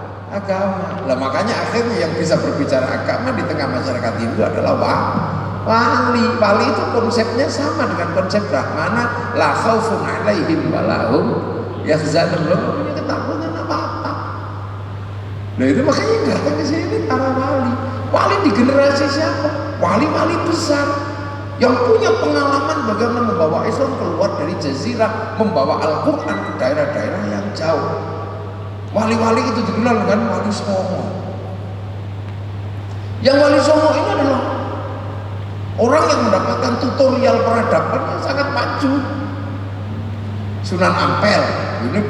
Lah makanya akhirnya yang bisa berbicara agama di tengah masyarakat Hindu adalah wali. Wali itu konsepnya sama dengan konsep Brahmana, la khaufun 'alaihim wa lahum yahzanun, belum punya ketakutan apa-apa. Nah itu makanya datang ke sini para wali. Wali di generasi siapa? Wali-wali besar yang punya pengalaman bagaimana membawa Islam keluar dari jazirah, membawa Al-Quran ke daerah-daerah yang jauh. Wali-wali itu dikenal dengan Wali Songo. Yang Wali Songo ini adalah orang yang mendapatkan tutorial peradaban yang sangat maju. Sunan Ampel ini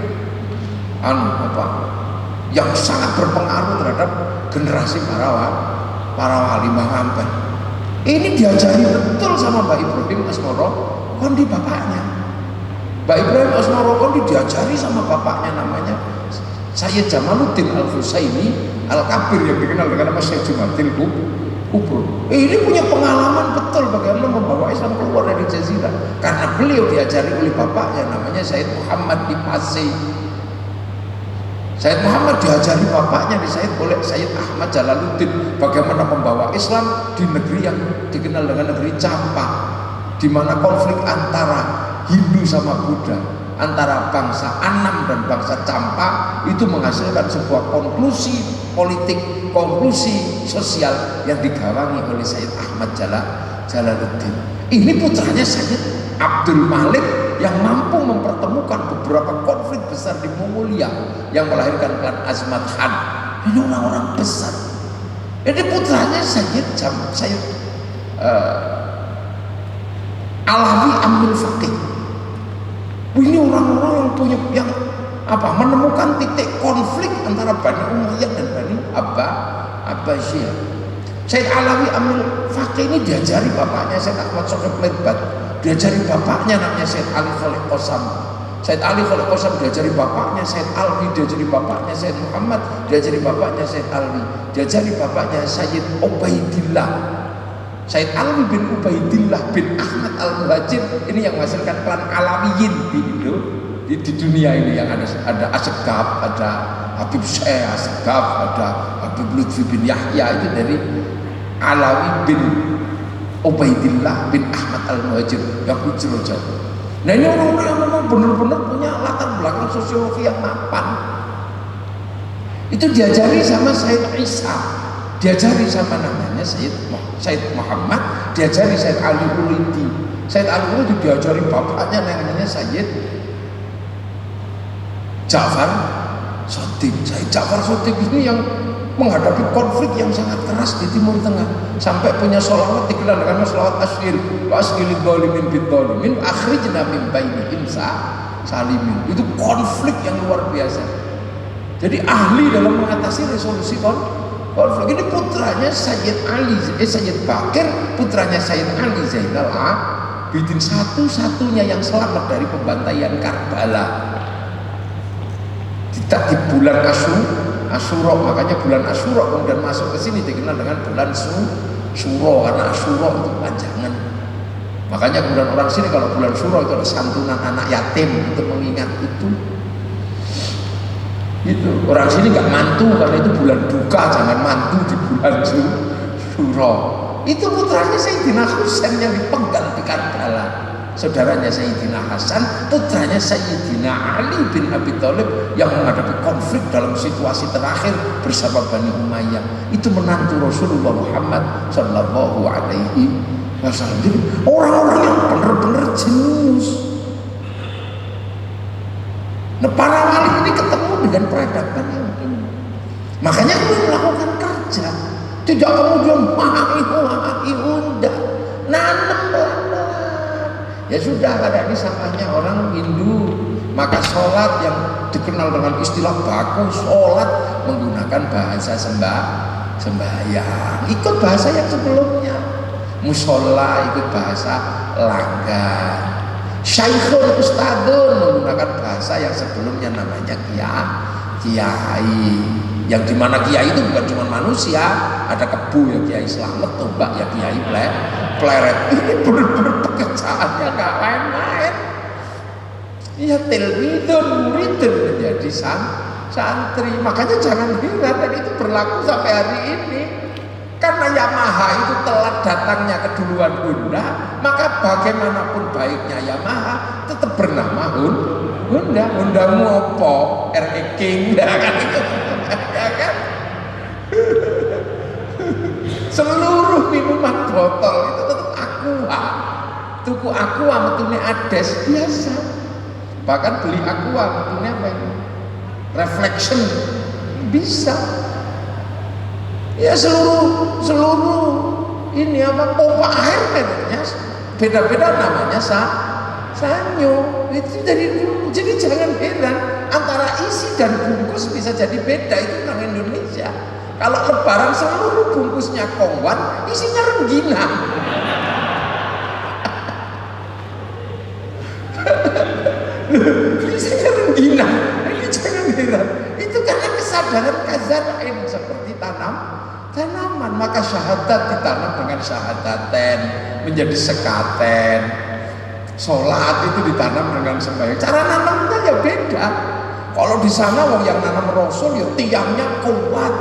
yang sangat berpengaruh terhadap generasi para wali Mbah Ampel. Ini diajari betul sama Mbak Ibrahim Asmoro Kondi bapaknya. Mbak Ibrahim Asmoro Kondi diajari sama bapaknya namanya Sayyid Jamaluddin Al-Husaini Al-Kabir yang dikenal dengan nama Syekh Jumatil Kubro. Ini punya pengalaman betul bagaimana membawa Islam keluar dari jazirah karena beliau diajari oleh bapaknya namanya Sayyid Muhammad di Pasai. Sayyid Muhammad diajari bapaknya oleh Sayyid Ahmad Jalaluddin bagaimana membawa Islam di negeri yang dikenal dengan negeri Campak, di mana konflik antara Hindu sama Buddha, antara bangsa Annam dan bangsa Campak itu menghasilkan sebuah konklusi politik, konklusi sosial yang digawangi oleh Sayyid Ahmad Jalaluddin. Ini putranya Sayyid Abdul Malik yang mampu mempertemukan beberapa konflik besar di Mongolia yang melahirkan klan Azmat Khan. Ini orang-orang besar. Ini putranya Sayyid Alawi Amil Faqih. Ini orang-orang yang menemukan titik konflik antara Bani Umayyah dan Bani Abbasiyah. Sayyid Alawi Amil Faqih ini diajari bapaknya Sayyid Ahmad Sohib Mirbat. Diajari bapaknya namanya Sayyid Ali Khalid Qasam. Sayyid Ali Khalid Qasam diajari bapaknya Sayyid Alwi, diajari bapaknya Sayyid Muhammad, diajari bapaknya Sayyid Alwi, diajari bapaknya Sayyid Ubaidillah. Sayyid Alwi bin Ubaidillah bin Ahmad Al-Muhajir ini yang menghasilkan klan Alawiyin di dunia ini yang ada Asegaf, ada Habib Syekh Asegaf, ada Habib Lutfi bin Yahya, itu dari Alawi bin Ubaidillah bin Ahmad Al-Muhajir yang Hujroja. Nah ini orang-orang yang memang benar-benar punya latar belakang sosiologi yang mapan. Itu diajari sama Sayyid Isa, diajari sama namanya Sayyid Muhammad, diajari Sayyid Ali Ulidi. Sayyid Ali Ulidi diajari bapaknya namanya Sayyid Ja'far Shotib. Sayyid Ja'far Shotib ini yang menghadapi konflik yang sangat keras di Timur Tengah sampai punya sholawat dikenal dengan sholawat asghir wa asghilid dhalimin bid dhalimin akhrijna min bainihim salimin. Itu konflik yang luar biasa. Jadi ahli dalam mengatasi resolusi konflik. Ini putranya Sayyid Sayyid Bakir, putranya Sayyid Ali Zainal Abidin, satu-satunya yang selamat dari pembantaian Karbala di bulan Asyura. Makanya bulan Asyura kemudian masuk ke sini dikenal dengan bulan Syuro karena Asyura itu panjangan. Makanya kemudian orang sini kalau bulan Syuro itu ada santunan anak yatim untuk mengingat itu. Itu orang sini nggak mantu karena itu bulan duka, jangan mantu di bulan Syuro. Itu putranya Sayyidina Husain yang dipenggal di Karbala. saudaranya Sayyidina Hasan, putranya Sayyidina Ali bin Abi Thalib yang menghadapi konflik dalam situasi terakhir bersama Bani Umayyah. Itu menantu Rasulullah Muhammad Sallallahu Alaihi Wasallam. Jadi orang-orang yang benar-benar jenius. Nah, para wali ini ketemu dengan peradaban yang ini. Makanya kemudian melakukan kerja, tidak kemudian mahi unda, nanam pelan-pelan. Ya sudah, ada ini samanya orang Hindu, maka sholat yang dikenal dengan istilah baku sholat menggunakan bahasa sembahyang, ikut bahasa yang sebelumnya. Musola ikut bahasa langgar. Syaikhun ustadun menggunakan bahasa yang sebelumnya namanya kiai, yang dimana kiai itu bukan cuma manusia, ada kebu ya kiai selamat, tombak ya kiai pleret. Ini benar-benar pekerjaannya nggak main-main. Ya tilmidun muridun menjadi santri. Makanya jangan heran, dan itu berlaku sampai hari ini. Karena Yamaha itu telat datangnya keduluan Honda, maka bagaimanapun baiknya Yamaha tetap bernama Honda. Hondamu opo? RE King, ya kan itu, ya kan? Seluruh minuman botol itu tetap Aqua. Tuku Aqua metune Ades biasa. Bahkan beli Aqua metune apa ini? Reflection bisa. Ya seluruh ini apa pompa air mereknya beda-beda, namanya sanyo. Itu dari dulu. Jadi jangan heran antara isi dan bungkus bisa jadi beda, itu orang Indonesia. Kalau lebaran seluruh bungkusnya kongwan, isinya rengginang. Isinya rengginang. Ini jangan heran. Itu karena kesadaran kazarain seperti tanaman, maka syahadat ditanam dengan syahadaten menjadi sekaten. Sholat itu ditanam dengan sembahyang. Cara nanamnya ya beda. Kalau di sana wong yang nanam Rasul ya tiangnya kuat.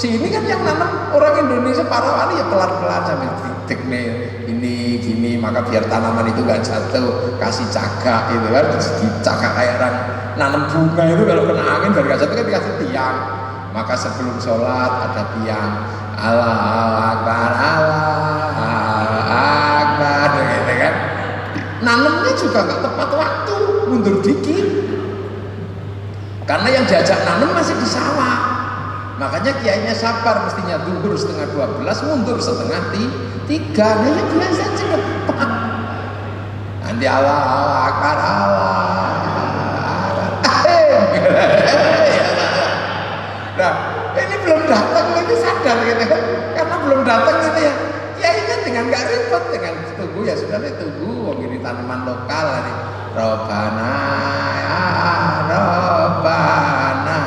Sini kan yang nanam orang Indonesia para wali ya pelan-pelan sambil titik nih ini gini, maka biar tanaman itu nggak jatuh kasih cagak itu kan, dicagak kayak orang nanam bunga itu, kalau kena angin dari nggak jatuh kan dikasih tiang. Maka sebelum sholat ada tiang Allah Akbar, gitu kan. Nanamnya juga nggak tepat waktu, mundur dikit. Karena yang diajak nanam masih di sawah. Makanya kiainya sabar, mestinya zuhur 11:30, mundur 2:30. Nah ya biasa aja depan. Nanti Allah Akbar, Nah, ini belum datang, ini sadar gitu kan? Karena belum datang gitu ya. Kiainya dengan nggak ribet, dengan tunggu ya sudah deh, tunggu. Wong ini tanaman lokal ini. Robana ya Robana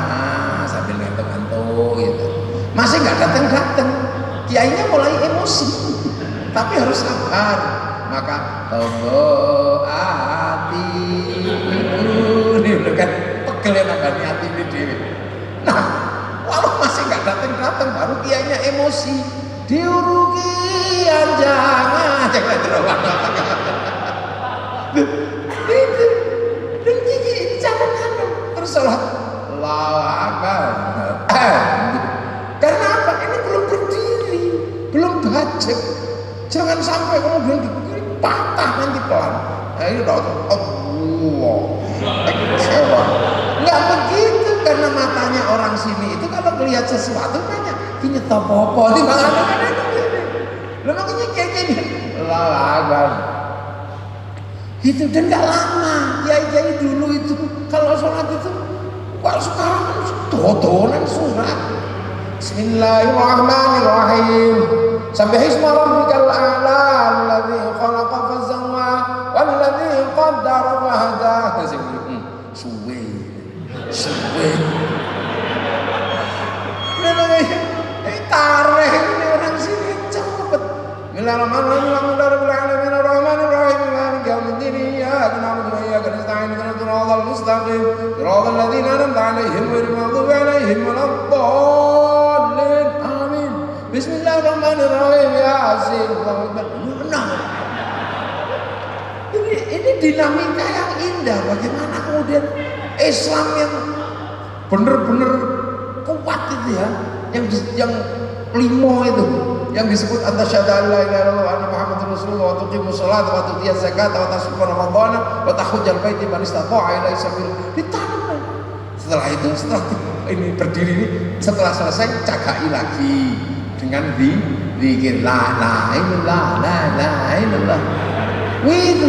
sambil ngantuk-ngantuk gitu. Masih nggak datang-datang. Kiainya mulai emosi, tapi harus sabar. Maka tobo hati ini kan pegel ya nambahnya hati ini dewi. Nah, walau masih nggak datang-datang, baru kiainya emosi. Diurugian jangan terawat. Itu dan ini jangan nanam terus sholat Allahu Akbar. Karena apa? Ini belum berdiri, belum bajek. Jangan sampai kemudian patah nanti pelan. Nah ini udah Allah. Nggak begitu, karena matanya orang sini itu kalau melihat sesuatu banyak ini topo-topo di mana ada itu. Lo makanya kayak gini. Allahu Akbar. Itu dan nggak lama. Kiai dulu itu kalau sholat itu, kalau sekarang kan dodolan surat. Bismillahirrahmanirrahim. Sabbihisma rabbikal a'la alladzi khalaqa fasawwa walladzi qaddara fahada. Suwe. Ini tareh ini orang sini cepet. Bismillahirrahmanirrahim. Bismillahirrahmanirrahim. Maliki yaumiddin. Iyyaka na'budu wa iyyaka nasta'in. Ihdinas siratal mustaqim. Siratal ladzina an'amta 'alaihim ghairil maghdubi 'alaihim waladdallin. Amin. Bismillahirrahmanirrahim. Yasin. Allahu Akbar. Nah. Ini dinamika yang indah. Bagaimana kemudian Islam yang benar-benar kuat itu ya, yang limo itu, yang disebut antasyhadu an la ilaha illallah wa anna muhammadar rasulullah wa tuqimus sholata wa tu'tiyaz zakata wa tasuma ramadhana wa tahujjal baiti man istata'a ilaihi sabila. Ditanam. Setelah itu, setelah ini berdiri ini, setelah selesai cagai lagi dengan zikir la ilaha illallah, la ilaha illallah. Itu.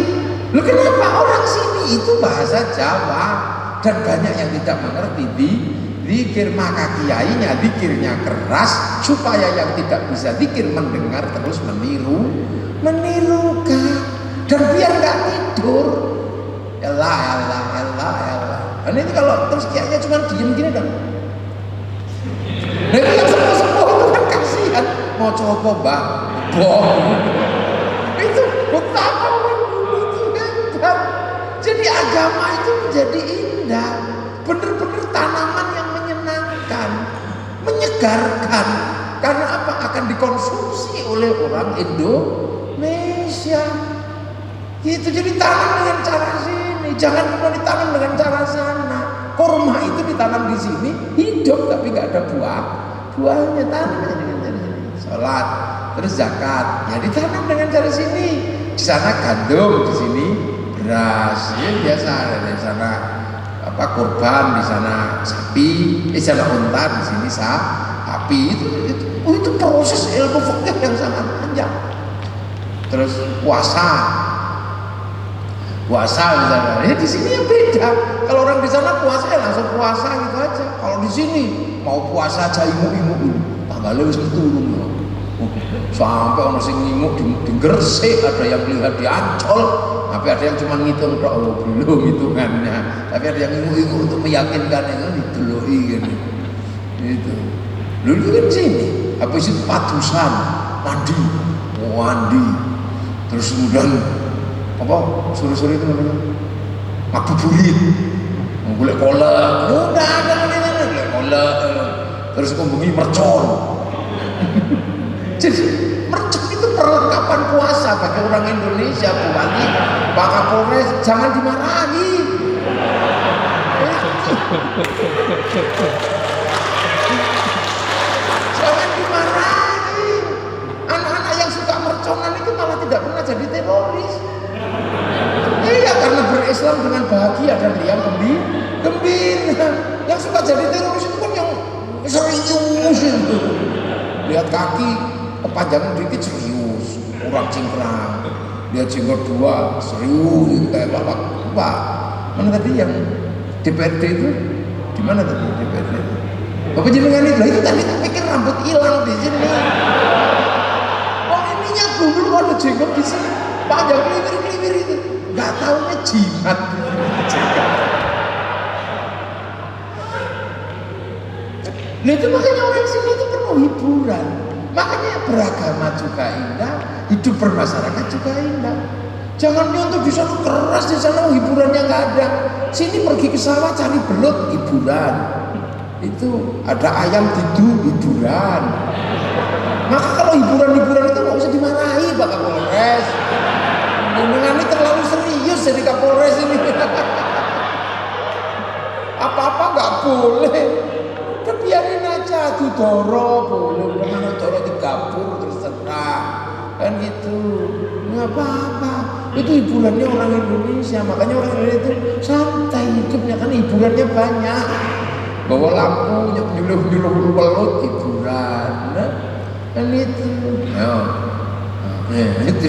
Loh, kenapa orang sini itu bahasa Jawa dan banyak yang tidak mengerti zikir, maka kiainya zikirnya keras supaya yang tidak bisa zikir mendengar terus menirukan dan biar nggak tidur. Elah. Dan ini kalau terus kiainya cuma diem gini dong. Nah, yang sepuh-sepuh itu kan kasihan, mau coba mbak, itu betapa orang dulu itu hebat. Jadi agama itu menjadi indah, benar-benar tanaman yang menyenangkan, menyegarkan. Karena apa? Akan dikonsumsi oleh orang Indonesia. Itu jadi tanam dengan cara sini, jangan cuma ditanam dengan cara sana. Kurma itu ditanam di sini, hidup tapi nggak ada buahnya, tanam dengan cara sini. Sholat, terus zakat, ya ditanam dengan cara sini. Di sana gandum, di sini beras, ya biasa. Di sana apa kurban, di sana sapi, di sana unta, di sini sapi. Itu proses ilmu fikih yang sangat panjang. Terus puasa misalnya, ya di sini yang beda. Kalau orang di sana puasa ya langsung puasa gitu aja. Kalau di sini mau puasa aja imuk-imuk dulu, tanggalnya wis turun loh. Sampai orang sing ngimuk di Gresik, ada yang lihat di Ancol, tapi ada yang cuma ngitung tok, belum hitungannya. Tapi ada yang ngimuk-ngimuk untuk meyakinkan itu dideloki gitu. Itu. Dulu kan sini, habis itu padusan, mandi. Terus kemudian apa sore-sore itu namanya ngabuburit, golek kolak, udah ada golek kolak, terus kemudian mercon. Jadi mercon itu perlengkapan puasa bagi orang Indonesia. Bupati, Pak Kapolres, jangan dimarahi. Jangan dimarahi. Anak-anak yang suka merconan itu malah tidak pernah jadi teroris. Iya, karena berislam dengan bahagia dan riang gembira. Yang suka jadi teroris itu kan yang serius itu. Lihat kaki kepanjangan dikit serius, kurang cingkrang. Lihat jenggot dua serius, itu kayak bapak. Mana tadi yang DPRD itu? Di mana tadi DPRD? Bapak jenengan itu tadi tak pikir rambut hilang di sini. Oh, ininya dulu ada jenggot di sini, panjang keliwir itu. Gak taunya jimat. Nah itu makanya orang sini itu penuh hiburan. Makanya beragama juga indah, hidup bermasyarakat juga indah. Jangan nyontoh di sana keras, di sana hiburannya nggak ada. Sini pergi ke sawah cari belut, hiburan. Itu ada ayam tidur, hiburan. Maka kalau hiburan-hiburan itu nggak usah dimarahi Pak Kapolres. Dengan ini terlalu serius jadi Kapolres ini. Apa-apa nggak boleh. Udah biarin aja, didoro boleh. Mana doro di dapur terus terang. Kan gitu. Nggak apa-apa. Itu hiburannya orang Indonesia. Makanya orang Indonesia itu santai hidupnya, kan hiburannya banyak. Bawa lampu, nyuluh-nyuluh pelut, hiburan. Kan itu. Itu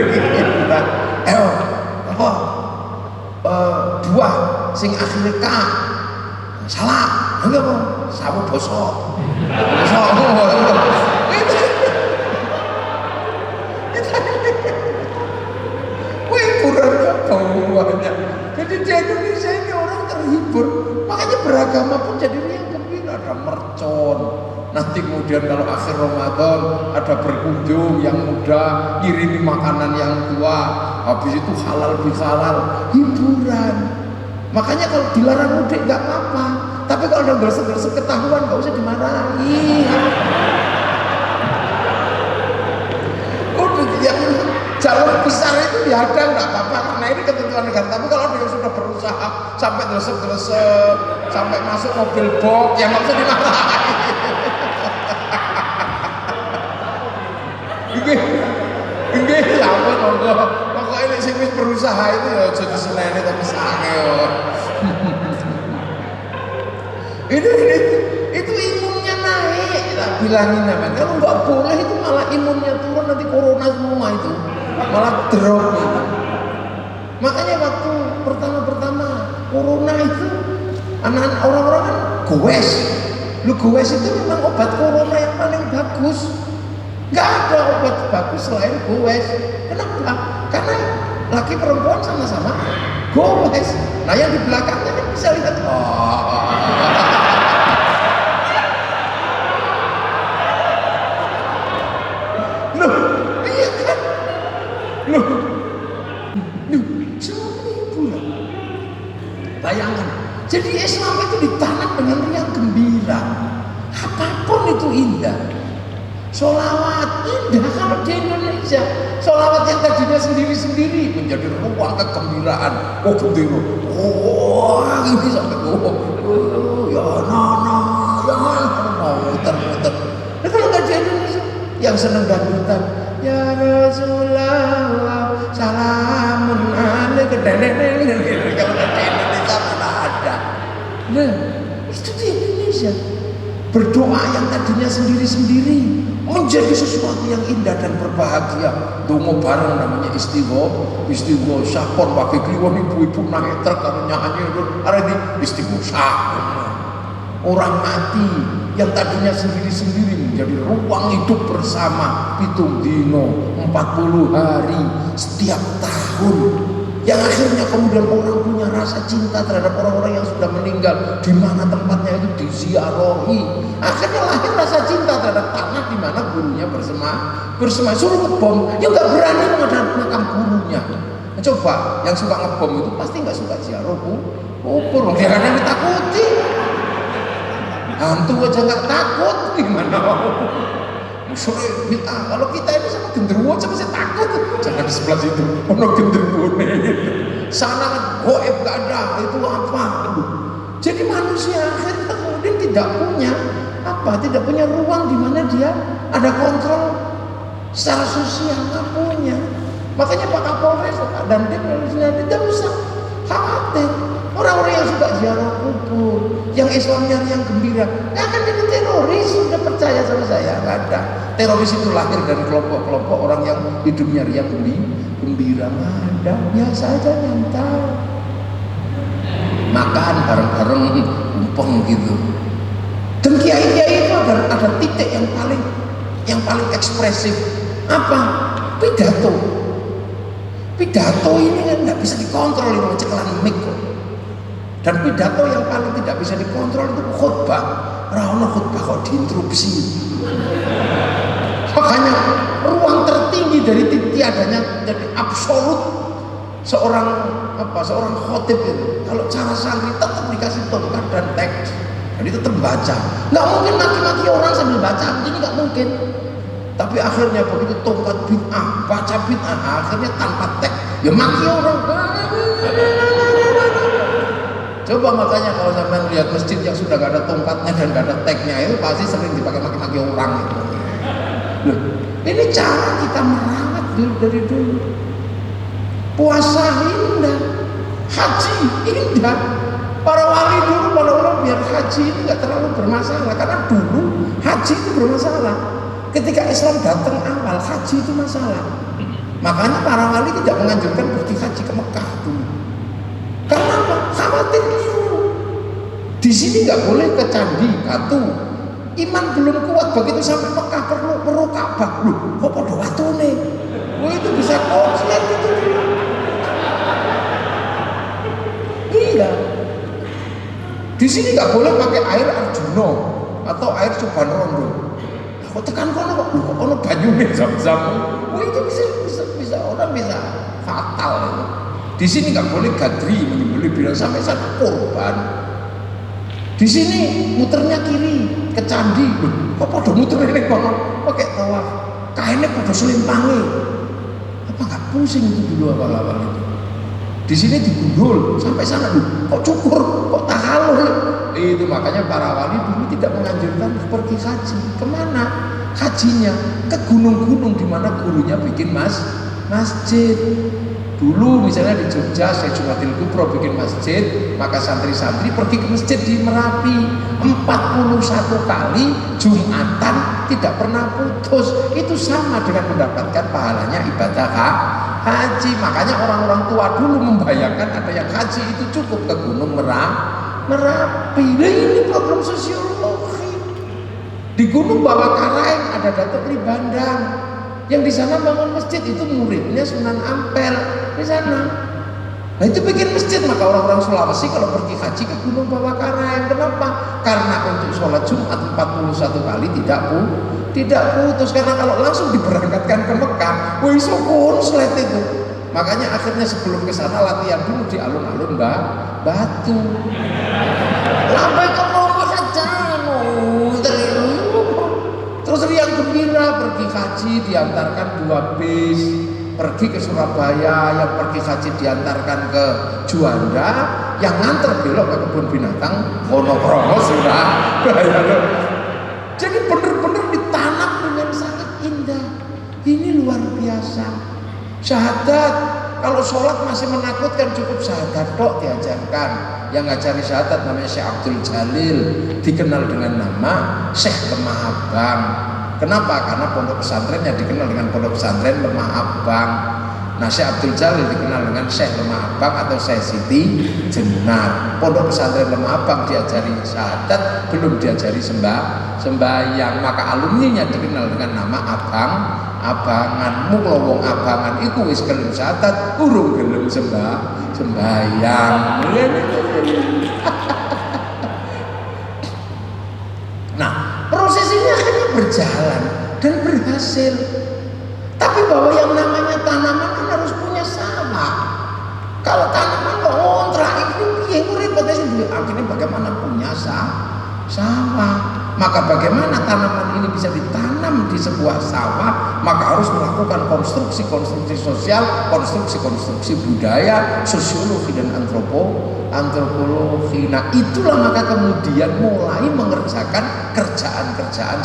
hiburan. Apa? Buah sing akhirnya ka salah, enggak apa? Sabu bosok. Hiburan banyak. Jadi di Indonesia ini orang terhibur. Makanya beragama pun jadi riang gembira. Ada mercon. Nanti kemudian kalau akhir Ramadan ada berkunjung yang muda, kirimi makanan yang tua. Habis itu halal bihalal, hiburan. Makanya kalau dilarang mudik nggak apa-apa. Tapi kalau ada gelsek-gelsek ketahuan nggak usah dimarahi. Udah yang calon besar itu dihadang nggak apa-apa karena ini ketentuan negara. Tapi kalau dia sudah berusaha sampai delesep-delesep, sampai masuk mobil box, yang maksud dimarahin. Nggih, ya ampun monggo. Pokoke nek sing wis berusaha itu ya aja diseneni tapi sange yo. Itu imunnya naik, tak bilangin namanya. Kalau nggak boleh itu malah imunnya turun, nanti corona semua itu malah drop itu. Makanya waktu pertama corona itu anak-anak orang-orang kan goes. Lu goes itu memang obat corona yang paling bagus. Nggak ada obat bagus selain goes. Kenapa? Karena laki perempuan sama-sama goes. Nah yang di belakangnya kan bisa lihat. Loh, iya kan? Loh, semua hiburan. Bayangkan, jadi Islam itu ditanam dengan riang gembira. Apapun itu indah. Sholawat indah kalau di Indonesia. Sholawat yang tadinya sendiri-sendiri menjadi ruang kegembiraan. Oh gembira, oh ini sampai ya nana, muter-muter. Nah kalau nggak di Indonesia, yang seneng dangdutan, ya Rasulullah, salamun alaikum. Kalau nggak di Indonesia mana ada. Nah itu di Indonesia. Berdoa yang tadinya sendiri-sendiri menjadi sesuatu yang indah dan berbahagia. Dongo bareng namanya istighosah syapon pakai kliwon ibu-ibu naik truk kalau nyanyi itu ada di istighosah. Orang mati yang tadinya sendiri-sendiri menjadi ruang hidup bersama pitung dino 40 hari setiap tahun. Yang akhirnya kemudian orang punya rasa cinta terhadap orang-orang yang sudah meninggal, di mana tempatnya itu diziarahi. Akhirnya lahir rasa cinta terhadap tanah di mana gurunya bersema. Suruh ngebom, ya nggak berani menghadap makam gurunya. Coba yang suka ngebom itu pasti nggak suka ziarah kubur. Dia kadang ditakuti. Hantu aja nggak takut, gimana? Musuhnya bid'ah. Kalau kita ini sama genderuwo aja masih takut. Jangan di sebelah situ, ono genderuwo nih. Sana kan goib gak ada, itu apa? Jadi manusia akhirnya kemudian tidak punya ruang di mana dia ada kontrol secara sosial, nggak punya. Makanya Pak Kapolres dan tim tidak usah khawatir. Orang-orang yang suka ziarah kubur, yang Islamnya yang gembira, nggak akan jadi teroris. Sudah percaya sama saya, nggak ada. Teroris itu lahir dari kelompok-kelompok orang yang hidupnya riang gembira, nggak ada. Biasa aja nyantai, makan bareng-bareng, umpeng gitu. Dan kiai-kiai itu ada titik yang paling ekspresif. Apa? Pidato ini kan nggak bisa dikontrol, ini ceklan mic. Dan pidato yang paling tidak bisa dikontrol itu khutbah. Rauno khutbah kok diinterupsi. Makanya ruang tertinggi dari tiadanya jadi absolut seorang khotib itu. Kalau cara santri tetap dikasih tongkat dan teks, jadi tetap baca. Nggak mungkin maki-maki orang sambil baca, ini nggak mungkin. Tapi akhirnya begitu tongkat bid'ah, baca bid'ah, akhirnya tanpa teks, ya maki orang. Coba makanya kalau sampai lihat masjid yang sudah gak ada tongkatnya dan gak ada tagnya itu pasti sering dipakai maki-maki orang itu. Loh, ini cara kita merawat dari dulu. Puasa indah, haji indah. Para wali dulu, para ulama biar haji ini gak terlalu bermasalah karena dulu haji itu bermasalah. Ketika Islam datang awal, haji itu masalah. Makanya para wali tidak menganjurkan pergi haji ke Mekah dulu. Karena apa? Khawatir keliru. Di sini nggak boleh ke candi, batu. Iman belum kuat begitu sampai Mekah perlu Ka'bah. Loh, kok pada batu nih? Oh itu bisa konslet itu. Iya. Di sini nggak boleh pakai air Arjuna atau air Coban Rondo. Kok tekan kono kok? Kok ono banyune zam-zam. Oh itu bisa orang bisa fatal itu. Di sini nggak boleh gadri menyembelih bilang sampai satu korban. Di sini muternya kiri ke candi. Loh, kok pada muter ini kono pakai tawaf? Kainnya pada selimpangi. Apa nggak pusing itu dulu awal-awal itu. Di sini digundul sampai sana dulu, kok cukur, kok tahalul. Itu makanya para wali dulu tidak menganjurkan pergi haji. Kemana hajinya? Ke gunung-gunung di mana gurunya bikin masjid. Dulu misalnya di Jogja, Syekh Jumadil Kubro bikin masjid, maka santri-santri pergi ke masjid di Merapi 41 kali Jumatan tidak pernah putus. Itu sama dengan mendapatkan pahalanya ibadah haji. Makanya orang-orang tua dulu membayangkan ada yang haji itu cukup ke Gunung Merapi. Nah, ini problem sosiologi. Di Gunung Bawakaraeng ada Datuk Li Bandang yang di sana bangun masjid, itu muridnya Sunan Ampel di sana. Nah itu bikin masjid, maka orang-orang Sulawesi kalau pergi haji ke Gunung Bawakaraeng. Kenapa? Karena untuk sholat Jumat 41 kali tidak putus. Karena kalau langsung diberangkatkan ke Mekah, wih sokun selet itu. Makanya akhirnya sebelum ke sana latihan dulu di alun-alun Batu. Lampai ke rumah saja, terus riang gembira pergi haji, diantarkan 2 bis pergi ke Surabaya, yang pergi haji diantarkan ke Juanda, yang nganter belok ke kebun binatang Wonokromo Surabaya. Jadi benar-benar ditanam dengan sangat indah. Ini luar biasa. Syahadat, kalau sholat masih menakutkan, cukup syahadat tok diajarkan. Yang ngajari syahadat namanya Syekh Abdul Jalil, dikenal dengan nama Syekh Lemah Abang. Kenapa? Karena pondok pesantrennya dikenal dengan pondok pesantren Lemah Abang. Nah, Syekh Abdul Jalil dikenal dengan Syekh Lemah Abang atau Syekh Siti Jenar. Pondok pesantren Lemah Abang diajari syahadat, belum diajari sembahyang. Maka alumninya dikenal dengan nama Abangan. Mula wong abangan iku wis gelem syahadat, urung gelem sembahyang. Nah, proses ini akhirnya berjalan dan berhasil. Tapi bahwa yang namanya tanaman kan harus punya sawah. Kalau tanaman kok ngontrak itu piye repotnya sendiri. Akhirnya bagaimana punya sawah. Maka bagaimana tanaman ini bisa ditanam di sebuah sawah? Maka harus melakukan konstruksi sosial, konstruksi budaya, sosiologi dan antropologi. Nah, itulah maka kemudian mulai mengerjakan kerjaan-kerjaan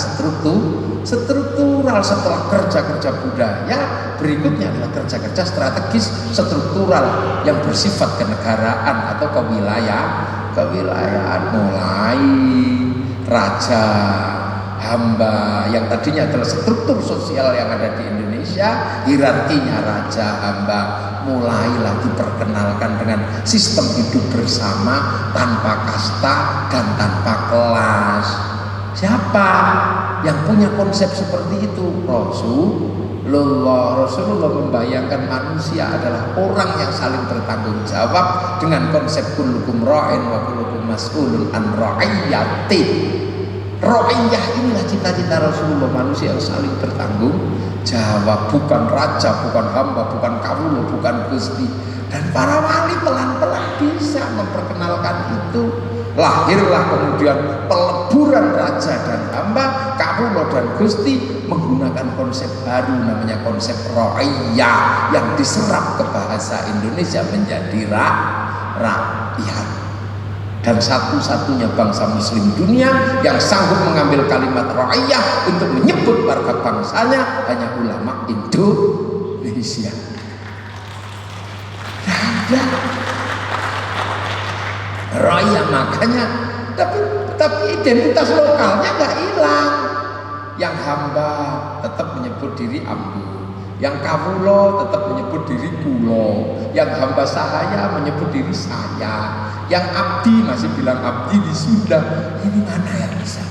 struktural. Setelah kerja-kerja budaya, berikutnya adalah kerja-kerja strategis struktural yang bersifat kenegaraan atau kewilayahan. Mulai raja, hamba, yang tadinya adalah struktur sosial yang ada di Indonesia, hierarkinya raja, hamba, mulailah diperkenalkan dengan sistem hidup bersama tanpa kasta dan tanpa kelas. Siapa yang punya konsep seperti itu? Rasulullah membayangkan manusia adalah orang yang saling bertanggung jawab dengan konsep kullukum ra'in wa kullukum mas'ulun an ra'iyyati. Ra'iyah inilah cita-cita Rasulullah, manusia yang saling bertanggung jawab, bukan raja, bukan hamba, bukan kawula, bukan gusti. Dan para wali pelan-pelan bisa memperkenalkan itu. Lahirlah kemudian peleburan raja dan hamba, kawula dan gusti, menggunakan konsep baru namanya konsep ra'iyah yang diserap ke bahasa Indonesia menjadi rakyat. Dan satu-satunya bangsa muslim dunia yang sanggup mengambil kalimat ra'iyah untuk menyebut warga bangsanya hanya ulama Indonesia. Ada ra'iyah, makanya tapi identitas lokalnya nggak hilang. Yang hamba tetap menyebut diri ambu, yang kawula tetap menyebut diri kulo, yang hamba sahaya menyebut diri saya, yang abdi masih bilang abdi di Sunda. Ini mana yang bisa?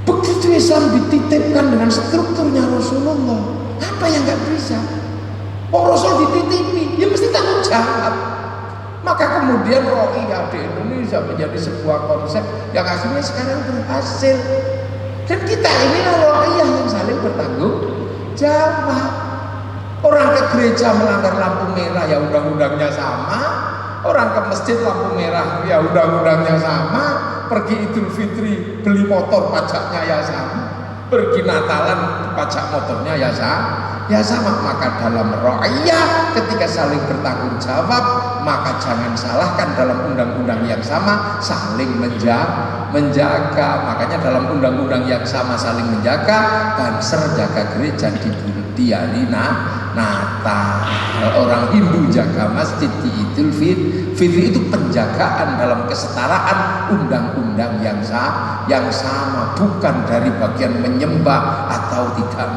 Begitu Islam dititipkan dengan strukturnya Rasulullah, apa yang nggak bisa? Oh, Rasul dititipi, ya mesti tanggung jawab. Maka kemudian ra'iyah di Indonesia menjadi sebuah konsep yang akhirnya sekarang berhasil. Dan kita ini ra'iyah yang saling bertanggung jawab. Orang ke gereja melanggar lampu merah, ya undang-undangnya sama. Orang ke masjid lampu merah, ya undang-undangnya sama. Pergi Idul Fitri beli motor pajaknya ya sama. Pergi Natalan pajak motornya ya ya sama. Maka dalam ra'iyah ketika saling bertanggung jawab, maka jangan salahkan dalam undang-undang yang sama saling menjaga. Makanya dalam undang-undang yang sama saling menjaga, Banser jaga gereja di hari Natal, orang Hindu jaga masjid di Idul Fitri. Itu penjagaan dalam kesetaraan undang-undang yang sama, bukan dari bagian menyembah atau tidak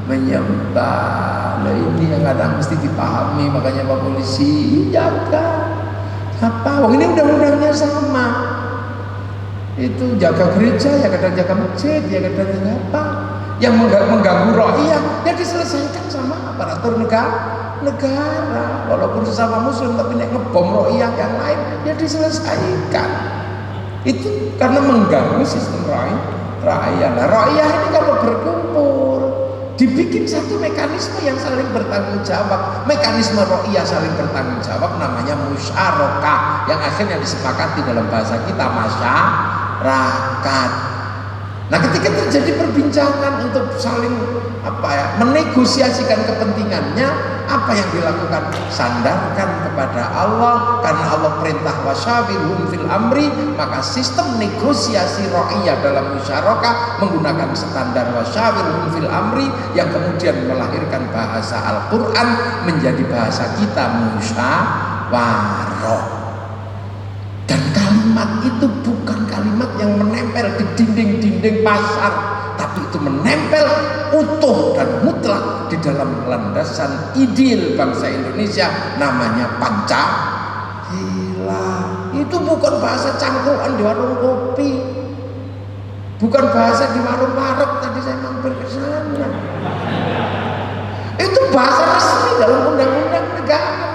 menyembah. Nah, ini yang kadang mesti dipahami. Makanya Pak Polisi jaga apa? Wong ini undang-undangnya sama. Itu jaga gereja ya kadang jaga masjid, ya kadang jaga apa? Yang mengganggu ra'iyah ya diselesaikan sama aparatur negara. Walaupun sesama muslim tapi nek ngebom ra'iyah yang lain ya diselesaikan. Itu karena mengganggu sistem ra'iyah. Nah, ra'iyah ini kalau berkumpul dibikin satu mekanisme yang saling bertanggung jawab. Mekanisme ra'iyah saling bertanggung jawab namanya musyarakah, yang akhirnya disepakati dalam bahasa kita masyarakat. Nah, ketika terjadi perbincangan untuk saling menegosiasikan kepentingannya, apa yang dilakukan? Sandarkan kepada Allah, karena Allah perintah wasyawirhum fil amri. Maka sistem negosiasi ra'iyah dalam musyarakah menggunakan standar wasyawirhum fil amri, yang kemudian melahirkan bahasa Al-Quran menjadi bahasa kita musyawarah. Dan kalimat itu bukan kalimat yang menempel di dinding-dinding pasar, tapi itu menempel utuh dan mutlak di dalam landasan ideal bangsa Indonesia, namanya Pancasila. Itu bukan bahasa cangkruan di warung kopi, bukan bahasa di warung warung tadi saya mampir ke sana. Itu bahasa resmi dalam undang-undang negara.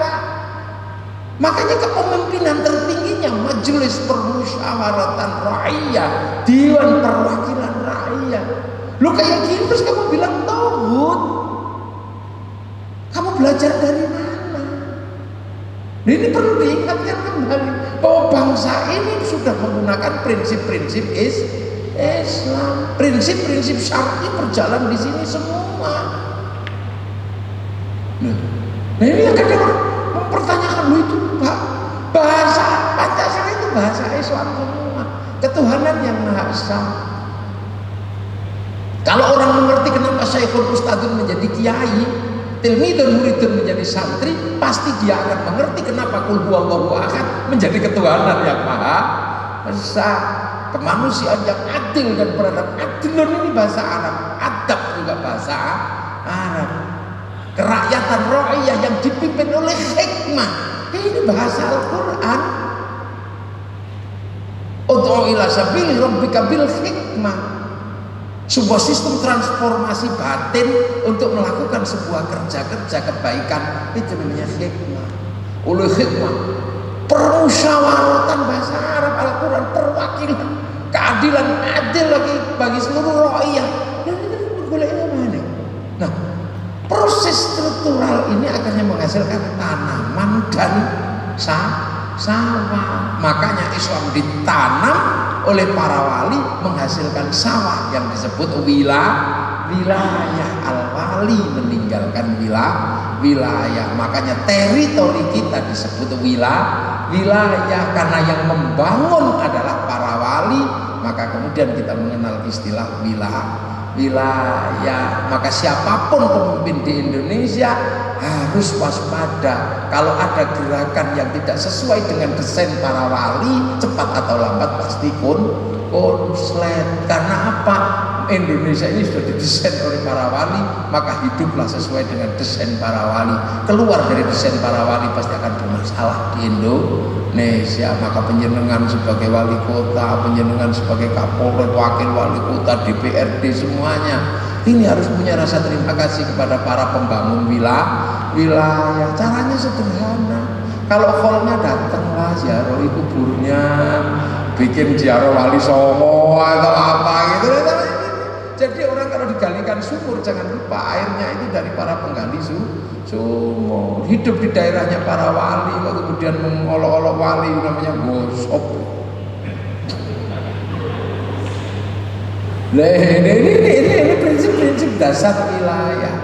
Makanya kepemimpinan tertingginya Majelis Permusyawaratan Rakyat, Dewan Perwakilan Rakyat. Lu kayak gini terus kamu bilang tauhid, kamu belajar dari mana? Ini perlu diingatkan kembali bahwa bangsa ini sudah menggunakan prinsip-prinsip Islam, prinsip-prinsip syar'i berjalan di sini semua. Nah ini yang kadang mempertanyakan, lu itu bahasa Pancasila itu bahasa Islam semua, ketuhanan yang Maha Esa. Kalau orang mengerti kenapa Syekhul Ustadzun menjadi kiai, tilmidun muridun menjadi santri, pasti dia akan mengerti kenapa Qul huwallahu ahad menjadi ketuhanan yang Maha Esa. Kemanusiaan yang adil dan beradab. Adilun ini bahasa Arab, adab juga bahasa Arab. Kerakyatan ra'iyah yang dipimpin oleh hikmah, ini bahasa Al-Quran. Ud'u ila sabili rabbika bil hikmah. Sebuah sistem transformasi batin untuk melakukan sebuah kerja-kerja kebaikan, itu namanya hikmah. Oleh hikmah, permusyawaratan bahasa Arab Al-Quran, perwakilan, keadilan, adil lagi bagi seluruh ra'iyah. Nah, proses struktural ini akhirnya menghasilkan tanaman dan sawah. Makanya Islam ditanam oleh para wali menghasilkan sawah yang disebut wilayah. Al-wali meninggalkan wilayah. Makanya teritori kita disebut wilayah, karena yang membangun adalah para wali. Maka kemudian kita mengenal istilah wilayah. Maka siapapun pemimpin di Indonesia harus waspada. Kalau ada gerakan yang tidak sesuai dengan desain para wali, cepat atau lambat pasti konslet. Karena apa? Indonesia ini sudah didesain oleh para wali, maka hiduplah sesuai dengan desain para wali. Keluar dari desain para wali pasti akan bermasalah di Indonesia. Maka penjenengan sebagai wali kota, penjenengan sebagai kapolres, wakil wali kota, DPRD, semuanya ini harus punya rasa terima kasih kepada para pembangun wilayah. Caranya sederhana. Kalau hallnya datanglah ziarahi kuburnya, bikin ziarah wali Songo atau apa gitu. Jadi orang kalau digalikan sumur, jangan lupa airnya itu dari para penggali sumur. Hidup di daerahnya para wali, kemudian mengolok-olok wali, namanya gosok. Nah, ini prinsip-prinsip dasar wilayah.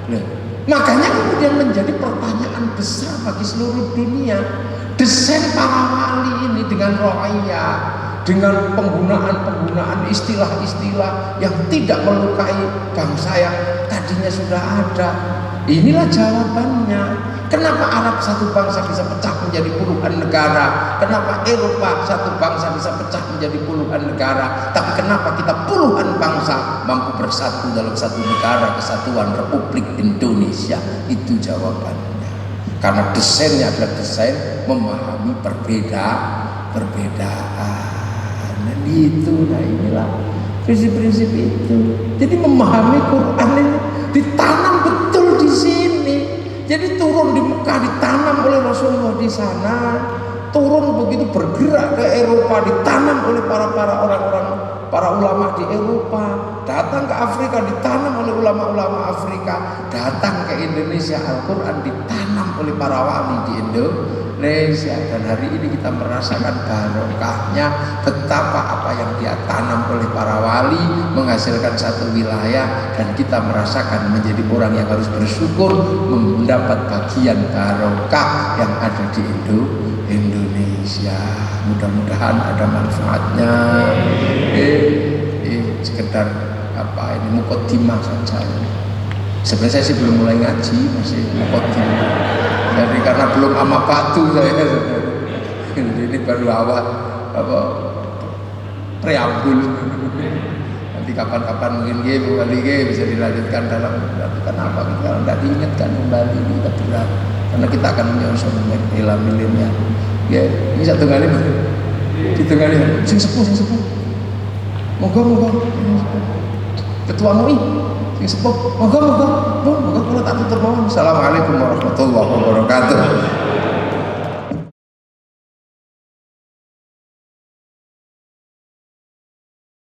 Nah, makanya kemudian menjadi pertanyaan besar bagi seluruh dunia, desain para wali ini dengan ro'aya, dengan penggunaan istilah-istilah yang tidak melukai bangsa yang tadinya sudah ada. Inilah jawabannya. Kenapa Arab satu bangsa bisa pecah menjadi puluhan negara? Kenapa Eropa satu bangsa bisa pecah menjadi puluhan negara? Tapi kenapa kita puluhan bangsa mampu bersatu dalam satu negara, Kesatuan Republik Indonesia? Itu jawabannya. Karena desainnya adalah desain memahami perbedaan. Nah itu, nah inilah prinsip-prinsip itu. Jadi memahami Quran ini ditanam betul di sini. Jadi turun di Mekah ditanam oleh Rasulullah di sana, turun begitu bergerak ke Eropa ditanam oleh para ulama di Eropa, datang ke Afrika ditanam oleh ulama-ulama Afrika, datang ke Indonesia Al-Quran ditanam oleh para wali di Indonesia. Dan hari ini kita merasakan barokahnya betapa apa yang dia tanam oleh para wali menghasilkan satu wilayah, dan kita merasakan menjadi orang yang harus bersyukur mendapat bagian barokah yang ada di Indonesia. Mudah-mudahan ada manfaatnya. Sekedar apa ini mukaddimah saja. Sebenarnya saya sih belum mulai ngaji, masih mukaddimah. Jadi karena belum ama batu saya, ini baru awal apa preambul. Nanti kapan-kapan mungkin bisa dilanjutkan dalam apa kalau tidak diingatkan kembali kita berat, karena kita akan menyosong milenial. Ya, ini satu kali sing sepuh. Moga ketua MUI sing sepuh. Moga kalau tak tutup mohon. Assalamualaikum warahmatullahi wabarakatuh.